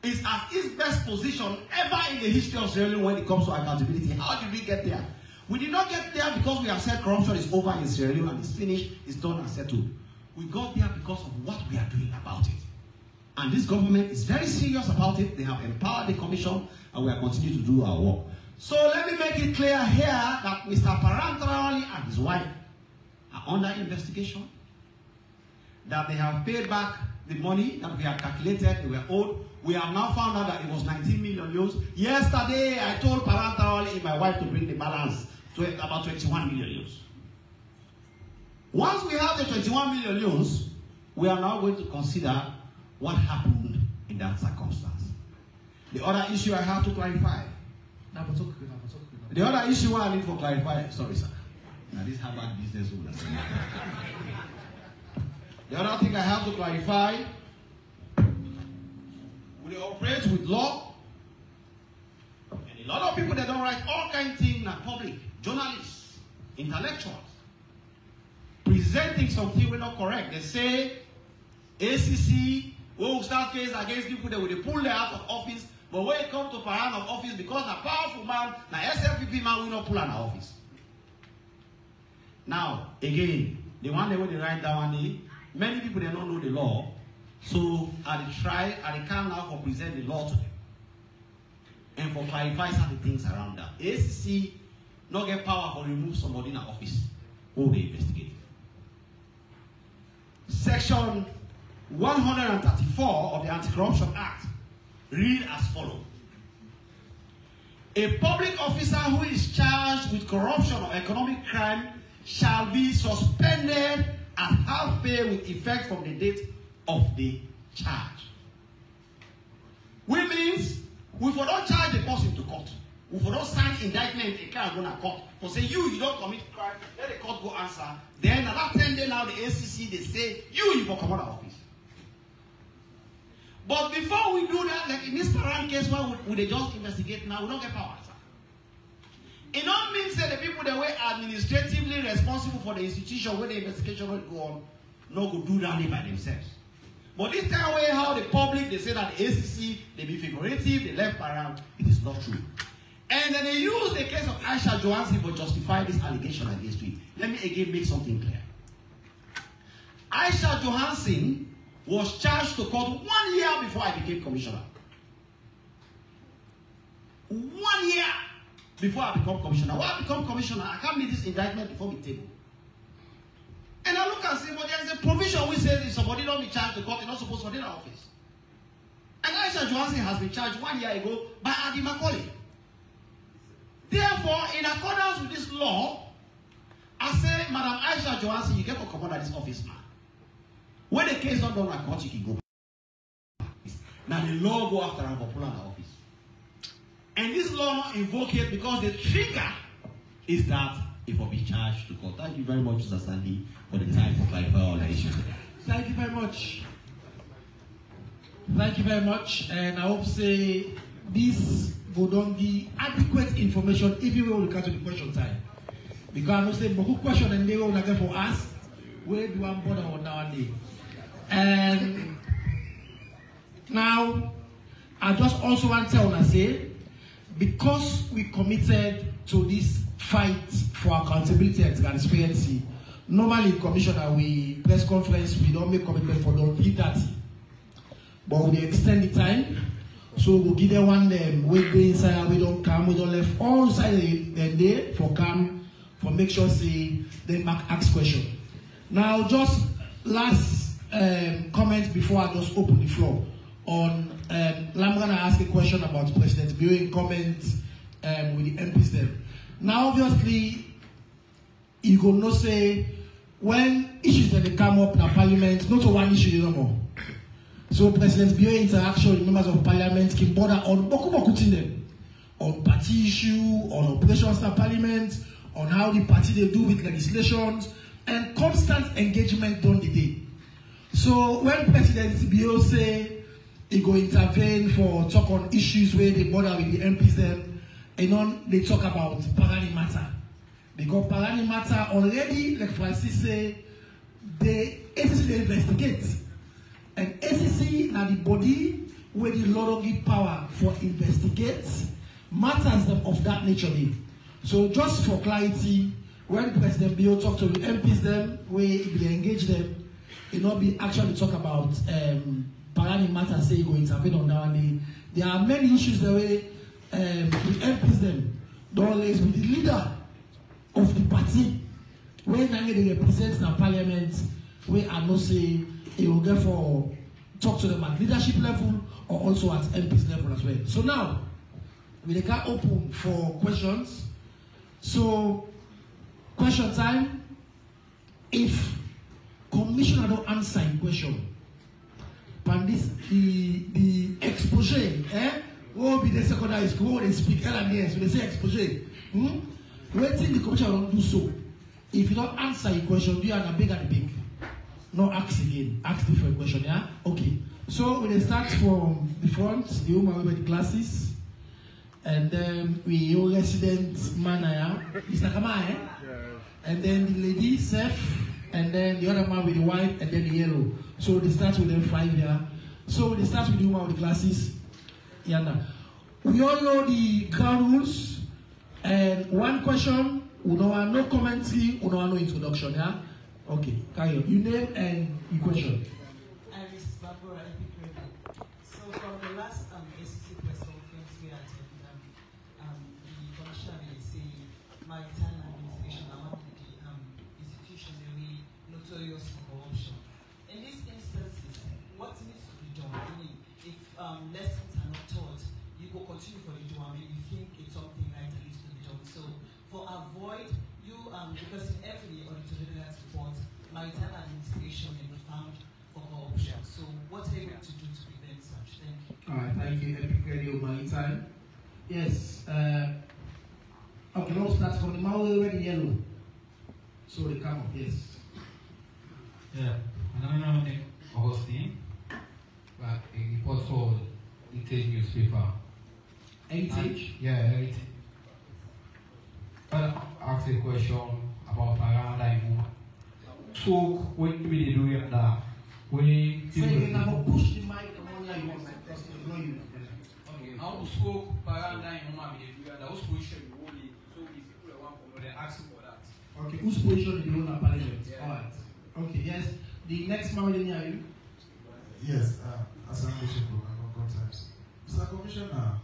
is at its best position ever in the history of Sierra Leone when it comes to accountability. How did we get there? We did not get there because we have said corruption is over in Sierra Leone and it's finished, it's done and settled. We got there because of what we are doing about it. And this government is very serious about it. They have empowered the commission and we are continuing to do our work. So let me make it clear here that Mr. Parantarali and his wife are under investigation. That they have paid back the money that we had calculated they were owed. We have now found out that it was 19 million euros. Yesterday, I told Parantarali and my wife to bring the balance to about 21 million euros. Once we have the 21 million euros, we are now going to consider what happened in that circumstance. The other issue I have to clarify. The other issue I need to clarify. Sorry, sir. Now this Harvard business woman. The other thing I have to clarify. We operate with law. And a lot of people that don't write all kinds of things in public, journalists, intellectuals, presenting something we're not correct. They say ACC will start case against people that will pull them out of office. But when it comes to Paran of office, because a powerful man, now SFPP man will not pull out of office. Now, again, the one that when they write down, many people they don't know the law. So I can now for present the law to them. And for clarify certain things around that. ACC not get power for remove somebody in the office. Who they investigate. Section 134 of the Anti-Corruption Act read as follows. A public officer who is charged with corruption or economic crime shall be suspended at half pay with effect from the date of the charge. Which means we for don't charge the person to court. We for don't sign indictment a crime going to court. For say you don't commit crime, let the court go answer. Then about 10 days now the ACC they say you for come out of office. But before we do that, like in this Paran case, why would they just investigate now? We don't get power. It don't mean that the people that were administratively responsible for the institution where the investigation will go on, no go do that by themselves. But this kind of way how the public, they say that the ACC, they be figurative, they left around, it is not true. And then they use the case of Aisha Johansson for justify this allegation against me. Let me again make something clear. Aisha Johansson was charged to court 1 year before I became commissioner. 1 year before I become commissioner. When I become commissioner, I can't meet this indictment before the table. And I look and say, well, there's a provision which says if somebody don't be charged to court, they're not supposed to be in the office. And Aisha Johansson has been charged 1 year ago by Adi Macaulay. Therefore, in accordance with this law, I say, Madam Aisha Johansson, you get to come out of this office now. When the case not done at court, you can go. Now the law go after her for pulling out of office. And this law not invoke it because the trigger is that if will be charged to court. Thank you very much, Mr. Sandy, for the time to clarify all the issues. Thank you very much. Thank you very much. And I hope say this would not be adequate information if you will look at the question time. Because I know say beaucoup question and they will get for us. Where do I bother on nowadays? And Now, I just also want to tell you, say, because we committed to this fight for accountability and transparency, normally, Commissioner, we press conference, we don't make commitment for 3:30. But we extend the time. So we'll give them one we go inside, we don't come, we don't left all side the day for come, for make sure say they ask question. Now just last comment before I just open the floor on I'm gonna ask a question about President Bio comment with the MPs there. Now obviously you go no say when issues that they come up in Parliament, not one issue no more. So President Bio interaction with members of Parliament can border on boku them, on party issue, on operations in Parliament, on how the party they do with legislations, and constant engagement during the day. So when President Bio say he go intervene for talk on issues where they border with the MPs them, and on they talk about Parani matter. Because Parani matter already, like Francis say, they investigate. And ACC now the body where the Lord give power for investigate matters them of that nature. So just for clarity, when President Bio talk to the MPs them, where they engage them, it not be actually talk about Parani matter say go intervene on that one. There are many issues the way the MPs them don't raise with the leader of the party when they represent the parliament, where I know say it will therefore talk to them at leadership level or also at MPs level as well. So now, we can open for questions. So, question time. If Commissioner don't answer a question, but this the expose, what will be the secondary school, they speak LMS, so they say expose. Waiting the Commissioner don't do so. If you don't answer a question, do you have a big and big? No, ask again. Ask different question, yeah? Okay. So we start from the front, the woman with the glasses, and then your resident man, Mr. Kama, and then the lady, Seth, and then the other man with the white, and then the yellow. So they start with them 5 here. So they start with the woman with the glasses. Yeah. We all know the ground rules, and one question, we don't want no commentary, we don't want no introduction, yeah? Okay, carry on. You name and your question. Iris Barbara Epicredo. So from the last ACC press conference we attended, the commissioner is saying maritime administration among the institutions very notorious for corruption. In these instances, what needs to be done? Meaning, if lessons are not taught, you will continue for the job. You think it's something right that needs to be done. So for avoid you because in every auditor general report, maritime administration may be found for corruption. So what are you going to do to prevent such? Thank you. All right, thank you. Epic Radio Maritime. Yes. Okay, let's start from the Maui red and yellow. So they come up, yes. Yeah, my name is Augustine, but a report for Heritage newspaper. Heritage? Yeah, Heritage. I asked a question about Paranda. So when we do it that, we so you can push the mic on you want because to blow you. Okay, how to scope Paranda in Mama we do that was position only. So if people want to know they ask for that. Okay, whose position is the owner parliament? Yeah. Alright. Okay, yes. The next man will hear you. Yes, as an bishop of times. Mr. Commissioner,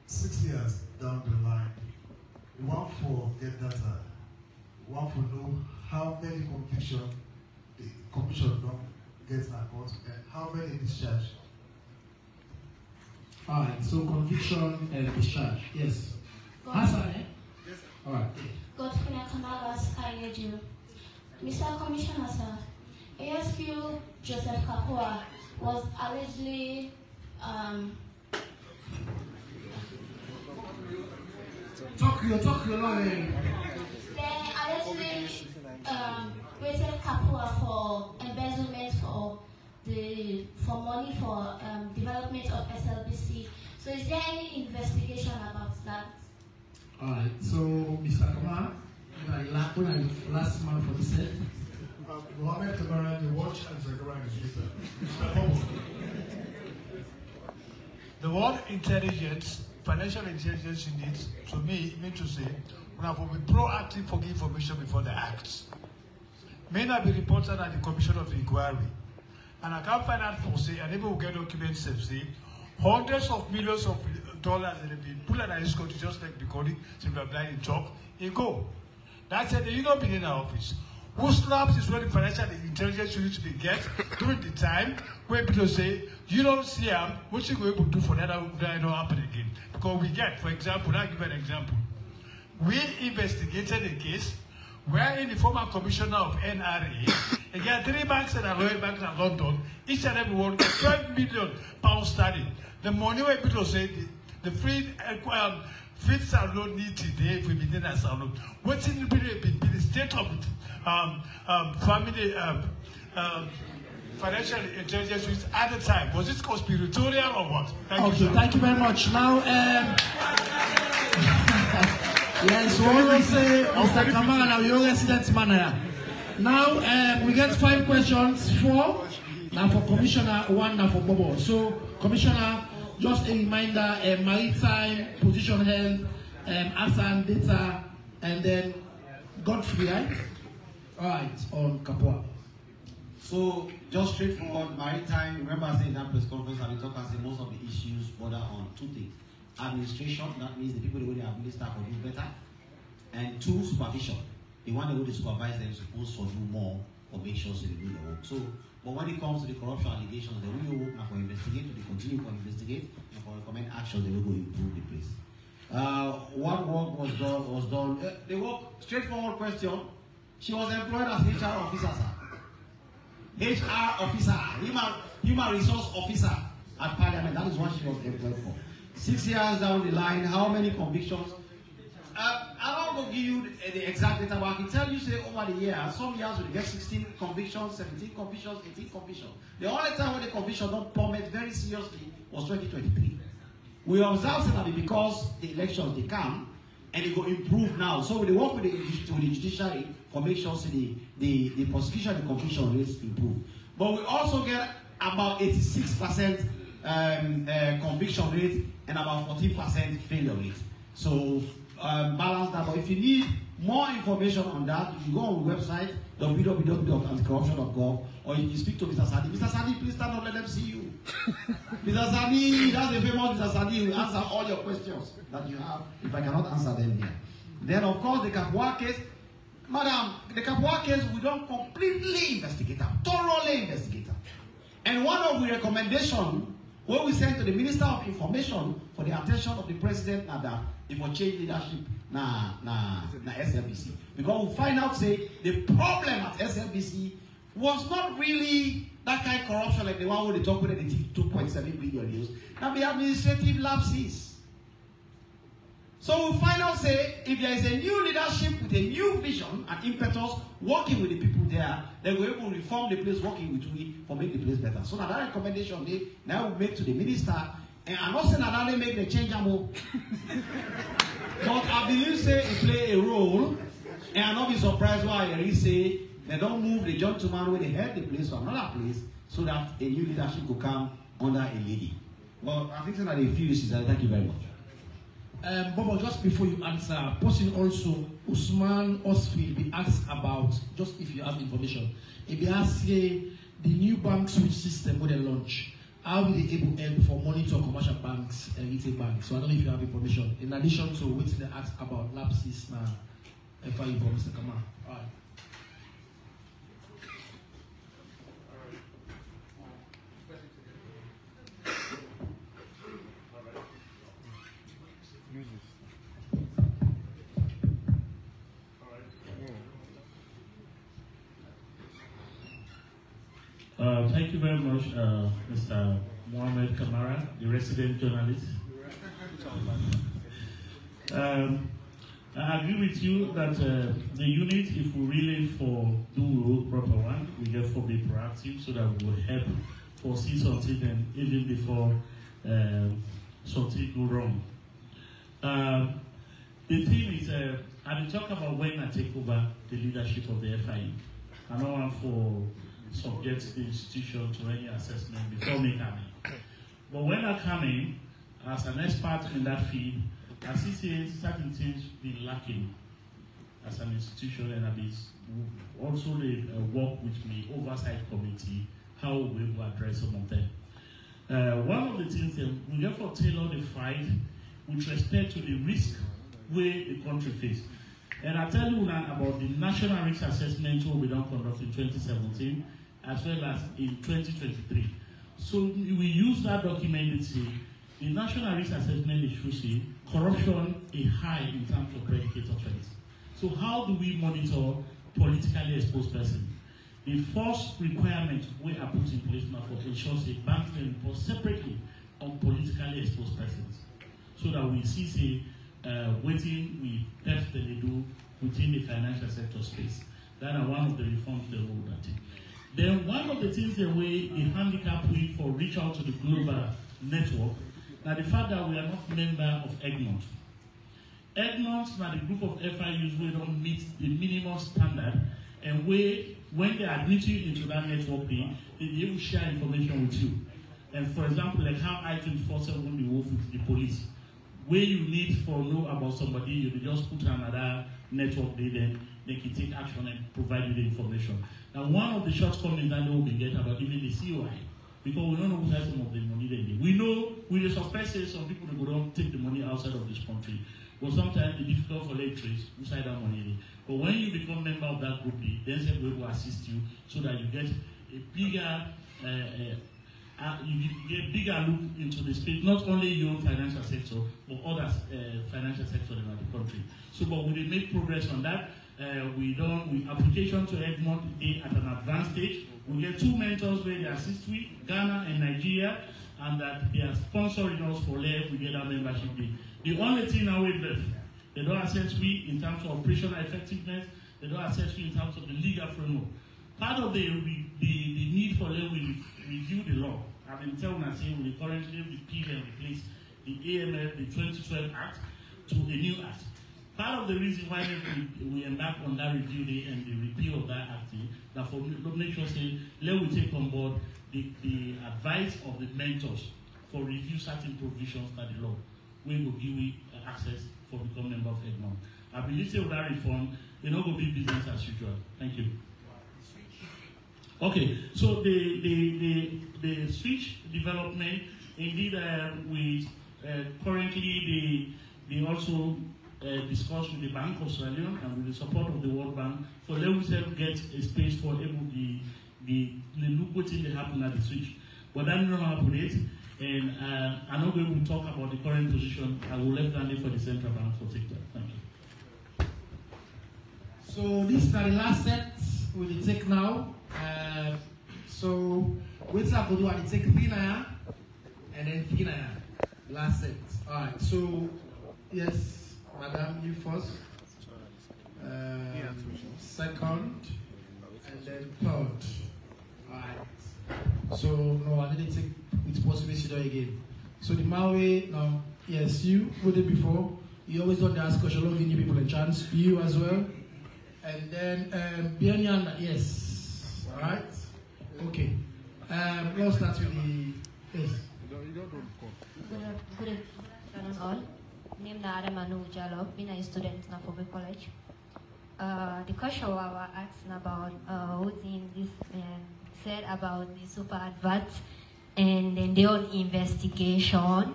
6 years down the line, we want to get data. We want to know how many convictions the commission don't get in court and how many discharge. Alright, so conviction and discharge. Yes. Hassan, eh? Yes, sir. Alright. Godfrey Kamalas, IAG. Mr. Commissioner, sir, ASP Joseph Kapua was allegedly Talk your lawyer. they allegedly rated Kapua for embezzlement for money for development of SLBC. So is there any investigation about that? Alright, so Mr. Kamar, you are the last man for the set. Mohammed Kamara, the watch and Zakaria is Mr. Bobo. The word intelligence, financial intelligence needs, to me, it means to say, we have to be proactive for information before the acts. May not be reported at the Commission of Inquiry. And I can't find out for say, and even we get documents that say, hundreds of millions of dollars that have been put in this country just like the colleague, so we apply in talk, it go. That's it, you don't be in our office. Who slaps is where the financial intelligence unit to be get during the time where people say, you don't see what you go able to do for that don't happen again. Because we get, for example, I'll give an example. We investigated a case where in the former commissioner of NRA, and there are 3 banks that are Royal Banks in London, each and every one get £12 million sterling. The money where people say the free salon need today if we begin a salon. What's in the state of family financial intelligence at the time? Was it conspiratorial or what? Thank you very much. Now, yes, we always say, Mr. Kamara, your resident manager. Now, we get 5 questions, 4 now for Commissioner, 1 now for Bobo. So, Commissioner, just a reminder, maritime, position health, ASAN data, and then Godfrey, right? All right, on Kapua. So, just straightforward, maritime, remember I said in that press conference, I will talk as most of the issues border on 2 things. Administration, that means the people the way they administer will do better. And 2, supervision. The one that will supervise them is supposed to do more or make sure they do the work. So, but when it comes to the corruption allegations, they will work now for investigate, they continue to investigate, and for recommend action, they will go improve the place. What work was done? The work, straightforward question. She was employed as HR officer, sir. HR officer, human resource officer at Parliament. That is what she was employed for. 6 years down the line, how many convictions? I don't want to give you the exact data, but I can tell you, say, over the years, some years we get 16 convictions, 17 convictions, 18 convictions. The only time when the conviction don't plummet very seriously was 2023. We observe that because the elections, they come, and they go improve now. So they work with the judiciary for make sure the prosecution and conviction rates improve. But we also get about 86% conviction rate and about 14% failure rate. So balance that. But if you need more information on that, you go on the website www.anticorruption.gov, or you can speak to Mr. Sadi. Mr. Sadi, please stand up, let them see you. Mr. Sadi, that's the famous Mr. Sadi, will answer all your questions that you have if I cannot answer them here. Then, of course, the Kapua case. Madam, the Kapua case, we don't completely investigate them, thoroughly investigate them. And one of the recommendations when we sent to the Minister of Information for the attention of the President that if we change leadership na SLBC. Because we find out, say, the problem at SLBC was not really that kind of corruption like the one where they talk with the 2.7 billion euros. Now the administrative lapses. So we find out, say, if there is a new leadership with a new vision and impetus working with the people there, then we're able to reform the place working with we for make the place better. So now that recommendation they now we make to the minister, and I'm not saying that they make the change more. But I believe say it play a role, and I'll not be surprised why I say they don't move the gentleman where they head the place to another place so that a new leadership will come under a lady. Well, I think that a few issues. Thank you very much. Bobo, just before you answer, person also, Usman Osfield be asked about, just if you have information, if they ask the new bank switch system with a launch, how will they able help for monitor commercial banks and retail banks? So I don't know if you have information. In addition to what they ask about lapses now, FIU for Mr. Kamara. All right. Thank you very much, Mr. Mohammed Kamara, the resident journalist. I agree with you that the unit, if we really do proper one, we therefore be proactive so that we will help foresee something and even before something go wrong. The thing is, I will talk about when I take over the leadership of the FIU. I don't want for subject the institution to any assessment before me coming. But when I come in, as an expert in that field, I see certain things be lacking as an institution, and I also they work with me oversight committee, how we will address some of them. One of the things that we therefore tailor the fight with respect to the risk where the country faces. And I tell you now about the national risk assessment we don't conduct in 2017 as well as in 2023. So we use that document to say the national risk assessment is to say corruption is high in terms of predicate offense. So how do we monitor politically exposed persons? The first requirement we are put in place now for ensure say banks can report separately on politically exposed persons, so that we see say waiting we definitely do within the financial sector space. That are one of the reforms they will do. Then one of the things that we the handicap we for reach out to the global network, now the fact that we are not member of Egmont. Egmont now the group of FIUs we don't meet the minimum standard, and when they admit you into that network, they will share information with you. And for example, like how I-24/7 will work with the police, where you need for know about somebody, you just put another network there, then they can take action and provide you the information. Now, one of the shortcomings that we get about even the COI, because we don't know who has some of the money they need. We know, we suspect some people who don't take the money outside of this country, but sometimes it's difficult for them to trace who side that money. But when you become a member of that group, then we will assist you so that you get a bigger look into the space, not only your own financial sector, but other financial sectors in the country. So, but we make progress on that. We application to Egmont at an advanced stage. We get 2 mentors where they assist with Ghana and Nigeria, and that they are sponsoring us for life. We get our membership. The only thing now is that they don't assess we in terms of operational effectiveness. They don't assess we in terms of the legal framework. Part of the need for them we review the law. I've been telling us saying we currently repeal and replace the AML, the 2012 Act, to a new act. Part of the reason why we embark on that review day and the repeal of that act, that for make sure say let we take on board the advice of the mentors for review certain provisions that the law we will give you access for becoming member of Egmont. I believe say with that reform, they not going to be business as usual. Thank you. Okay, so the switch development, indeed, we currently they also discuss with the Bank of Australia and with the support of the World Bank for let us get a space for able the look what thing that happen at the switch. But that not happen yet, and I'm not going to talk about the current position. I will left hand for the Central Bank for take that. Thank you. So this is the last set we will take now. So what's up to do? I take 3 naira and then 3 naira. Last set. Alright, so yes, Madam, you first. Second and then third. Alright. So no, I didn't take with possibility again. So the Maui now, yes, you put it before. You always don't ask question, don't give new people a chance. You as well. And then Bianyan, yes. Alright? Okay. Let's start with the yes. Good afternoon all. Name na Manu Jalo, being a student in Afobe College. The question we were asking about what this said about the super adverts and then their own investigation.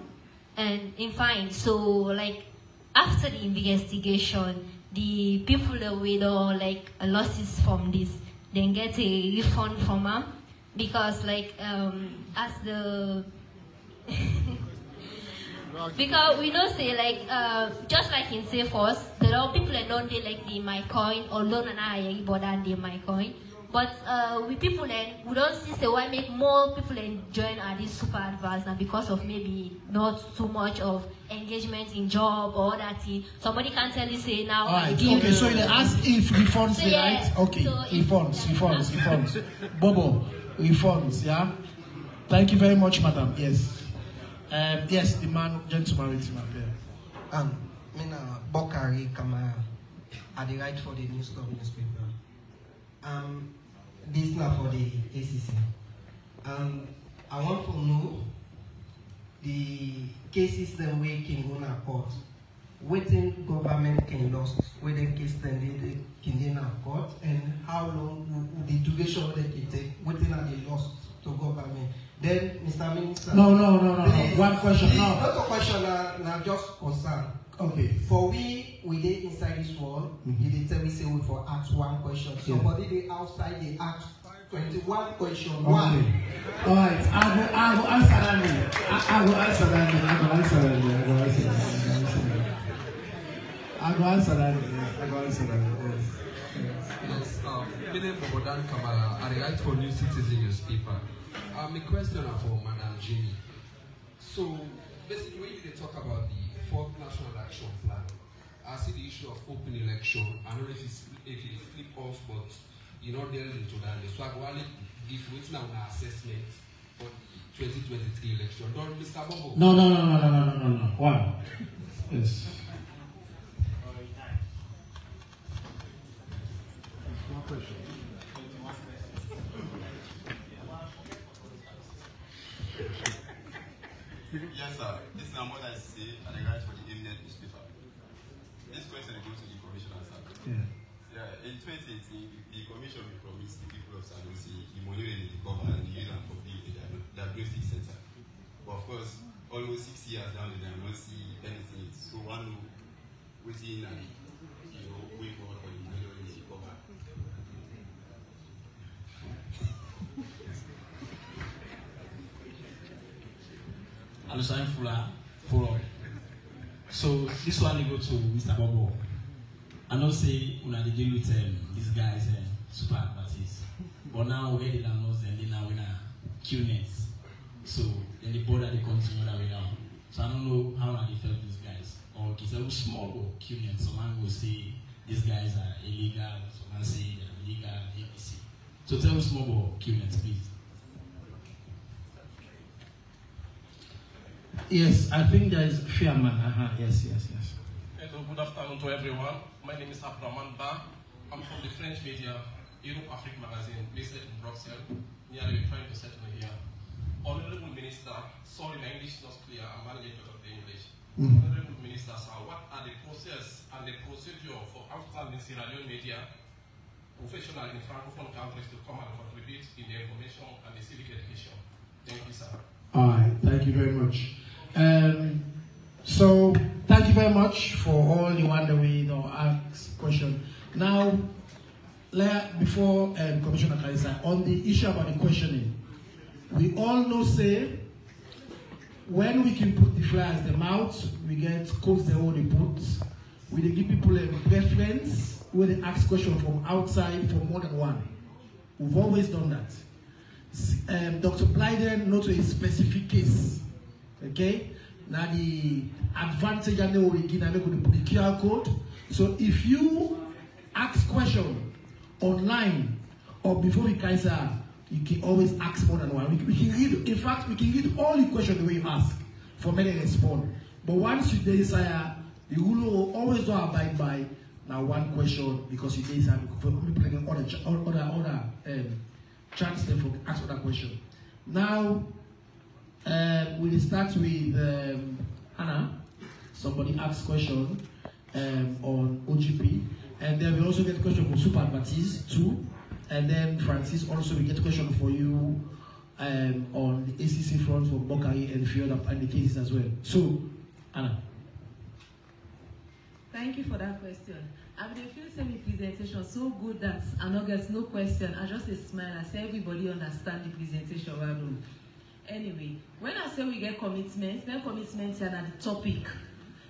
And in fine, so like after the investigation, the people that we don't like losses from this then get a refund from them because like as the because we know say like just like in Salesforce, there are people that don't they like the my coin or loan and I but than the my coin. But with people then we don't see say why make more people then join these super adverts and because of maybe not too much of engagement in job or that thing. Somebody can tell you say now. Alright, okay, so they ask if refunds so, yeah, right? Okay, so refunds. Bobo, refunds, yeah? Thank you very much, madam. Yes. Yes, the man, gentleman with him up there. Bokari Kamara, I write for the newspaper. this now for the ACC. And I want to know the cases that we can go to court. Waiting government can lost, waiting case then they can court, and how long will the duration they can take, waiting are they lost to government. Then, Mr. Minister. No. Please, One question. Please, no. Not a question, now just concern. Okay. For we did inside this wall, you did tell me say we for ask one question. Somebody they outside they ask 21 question. Okay. One. All right. I will answer that. I will answer that. Yes. My name is Bodan Kamara. I write for New Citizen newspaper. My question is for Madam Jenny. So basically, when you talk about the fourth national action plan, I see the issue of open election. I know if it's flip off, but you're not delving into that. So I go only give waiting on an assessment for the 2023 election. Don't Mr. Bobo. No. One. Yes. One question. Yes, sir. This is what I say, and I write for the Leone newspaper. This question goes to the commissioner, sir. Yeah. In 2018, the commission will promise the people of San Jose the money they recover and the use and for the diagnostic center. But of course, almost 6 years down the line, we don't see anything. So one waiting and wait for the money they recover. Alusan Fula Forum. So this one they go to Mr. Bobo. I know say una dey deal with these guys super advertises. But now where they don't know them, they now winner Q-nets. So then the border they continue that way down. So I don't know how I felt these guys. Or it's a small or Q-nets. Someone will say these guys are illegal, someone say they're illegal, ABC. So tell us more about Q-nets, please. Yes, I think there is fear man. Yes. Hello, good afternoon to everyone. My name is Abdurrahman Ba. I'm from the French media, Europe Afrique magazine, based in Brussels. Nearly trying to settle here. Honorable Minister, sorry, my English is not clear. I'm managing to talk the English. Honorable Minister, sir, what are the process and the procedure for outstanding Sierra Leone media professionals in Francophone countries to come and contribute in the information and the civic education? Thank you, sir. All right, thank you very much. So thank you very much for all the one that we ask question. Now, before Commissioner Kaisa, on the issue about the questioning, we all know say when we can put the flyers them out, we get codes they already put. We give people a preference where they ask questions from outside for more than one. We've always done that. Dr. Blyden, not to a specific case. Okay? Now the advantage and the origin, I'm going to put the QR code. So if you ask question online or before we Kaiser, you can always ask more than one. We can read, in fact, we can read all the questions the way you ask for many respond. But once you desire, the rule will always don't abide by now one question because you desire for people playing other chance them for ask other question. Now we'll start with Hannah. Somebody asks question on OGP, and then we also get question from Super Advertise too, and then Francis also we get question for you on the ACC front for Bokari and few other and the cases as well. So, Anna. Thank you for that question. I mean, feel semi presentation so good that I not get no question. I just a smile. I say everybody understand the presentation well. Anyway, when I say we get commitments, then commitments are at the topic.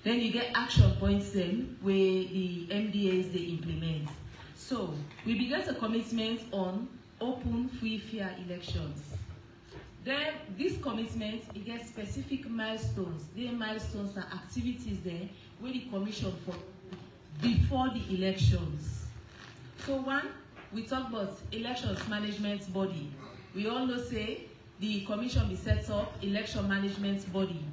Then you get action points then where the MDAs they implement. So we began a commitment on open, free, fair elections. Then this commitment it gets specific milestones. The milestones are activities there where the commission for before the elections. So one, we talk about elections management body. We all know say the commission be set up election management body.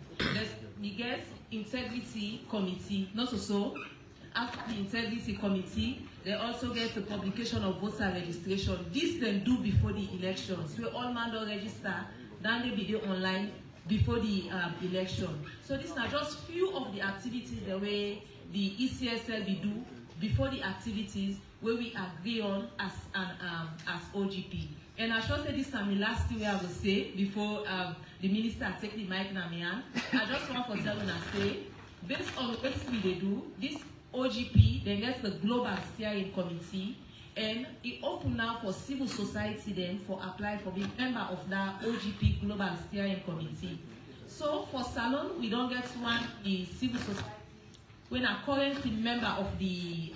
We get integrity committee, not so, after the integrity committee, they also get the publication of voter registration. This they do before the elections. So all man don't register, then they be there online before the election. So these are just few of the activities the way the ECSL we do before the activities where we agree on as OGP. And I should say this time the last thing I will say before the minister take the mic now, I just want to tell you and say, based on what they do, this OGP then gets the global steering committee, and it open now for civil society then for apply for being member of that OGP global steering committee. So for Salon, we don't get one the civil society. When a currently member of the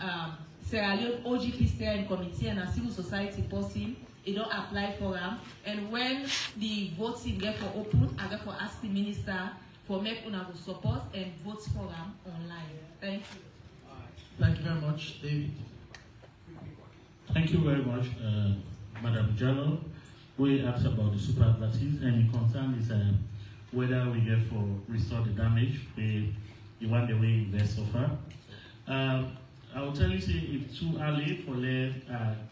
Sierra Leone OGP steering committee and a civil society person, it don't apply for them. And when the voting get for open, I get for ask the minister for make una support and vote for them online. Thank you. Thank you very much, David. Thank you very much, Madam Jallo. We asked about the super advertises, and the concern is whether we get for restore the damage, the one the way invest so far. I will tell you, say it's too early for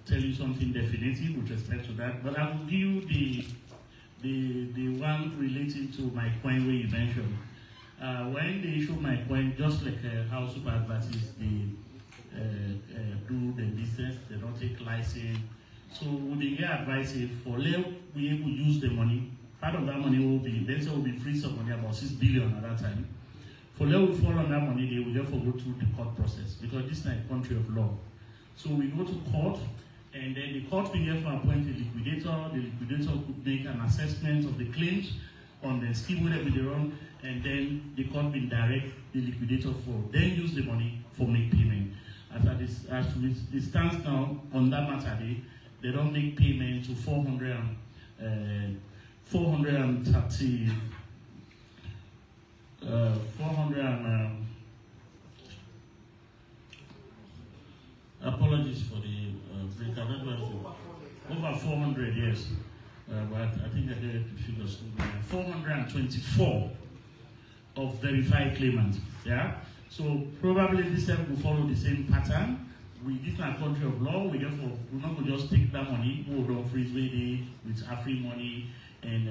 tell you something definitive with respect to that, but I will give you the one relating to my coin where you mentioned. When they issue my coin, just like how super advertises they do the business, they don't take license. So would they get advice if for let we able to use the money, part of that money will be, let's say will be free some money, about 6 billion at that time. For let we fall on that money, they will therefore go through the court process because this is not a country of law. So we go to court, and then the court will therefore appoint a liquidator. The liquidator could make an assessment of the claims on the scheme where they run, and then the court will direct the liquidator for then use the money for make payment. As it stands now on that matter, they don't make payment to 430. Apologies for the break. Over 400 years, but I think I heard the figures. 424 of verified claimants. Yeah. So probably this time will follow the same pattern. This is a country of law. We're not going to just take that money, go down freeze with Afri money and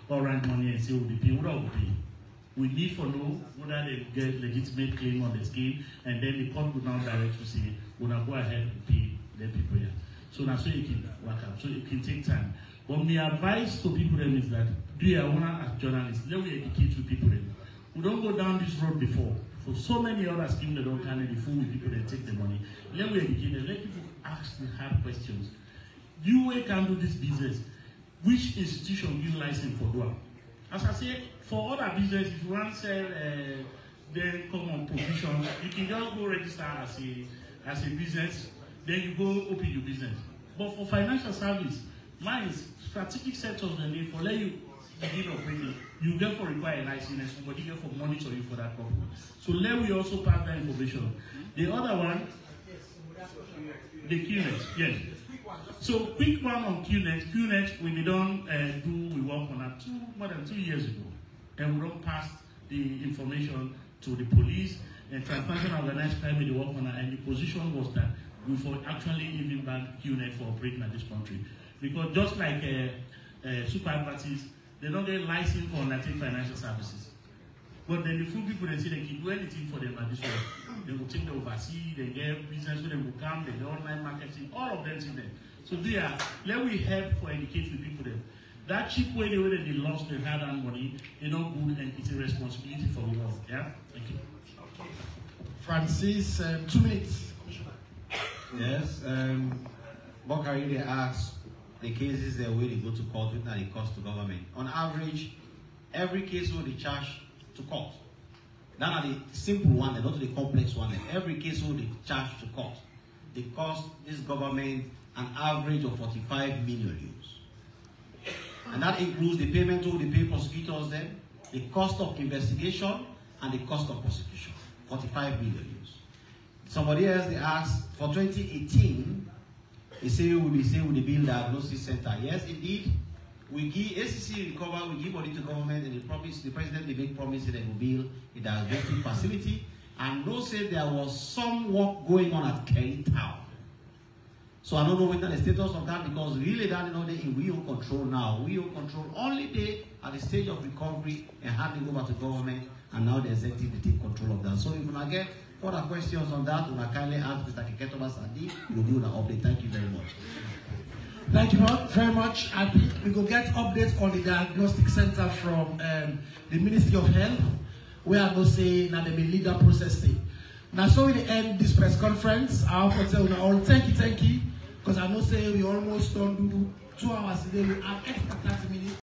orange money and say, oh, the people will pay. We need to know whether they get legitimate claim on the scheme, and then the court will now direct to say, we'll now go ahead and pay the people here. So now, so it can work out. So it can take time. But my advice to people then is that, do you want as journalists, let me educate to people then. We don't go down this road before. For so many other schemes that don't carry the fool with people that take the money. Let me educate them. Let people ask the hard questions. You can do this business. Which institution give license for doing? As I say, for other business, if you want to sell their common provision, you can just go register as a business, then you go open your business. But for financial service, mine is strategic sectors and they for let you begin operating, you therefore require a license and somebody therefore monitor you for that company. So let we also pass that information. The other one, the QNet, yes. So quick one on QNet. QNet, when we don't we work on that more than 2 years ago. And we don't pass the information to the police and transnational organized crime they work on that, and the position was that we for actually even ban QNet for operating in this country. Because just like super advertises, they don't get license for undertake financial services. But then the few people they say they can do anything for them at this point. They will take the overseas, they get business where they will come, they get online marketing, all of them in there. So let we help for educate the people then. That cheap way that they lost their hard-earned money, they're not good, and it's a responsibility for the world. Yeah? Thank you. Francis, 2 minutes. Yes. Bokari, they asked the cases where they go to court with the cost to government. On average, every case will be charged to court. That are the simple one, not the complex one. Every case will be charged to court. They cost this government an average of 45 million euros. And that includes the payment to the pay prosecutors then, the cost of investigation, and the cost of prosecution. 45 million euros. Somebody else, they asked, for 2018, they say we will build a diagnosis center. Yes, indeed. We give ACC recover, we give money to government, and the president they make promise that they will build a diagnostic facility. and know say there was some work going on at Kerry Town. So I don't know whether the status of that, because really that you know they in we own control now. We own control only they at the stage of recovery and handing over to government, and now the executive they take control of that. So if you get further questions on that, you can kindly ask Mr. Keketoba Sadi. We'll do the update. Thank you very much. Thank you very much. I think we will get updates on the diagnostic center from the Ministry of Health, where I will say now they will lead that process. Now, so we end this press conference. I want to tell you all thank you, because I know say we almost don't do 2 hours today. We have extra 30 minutes.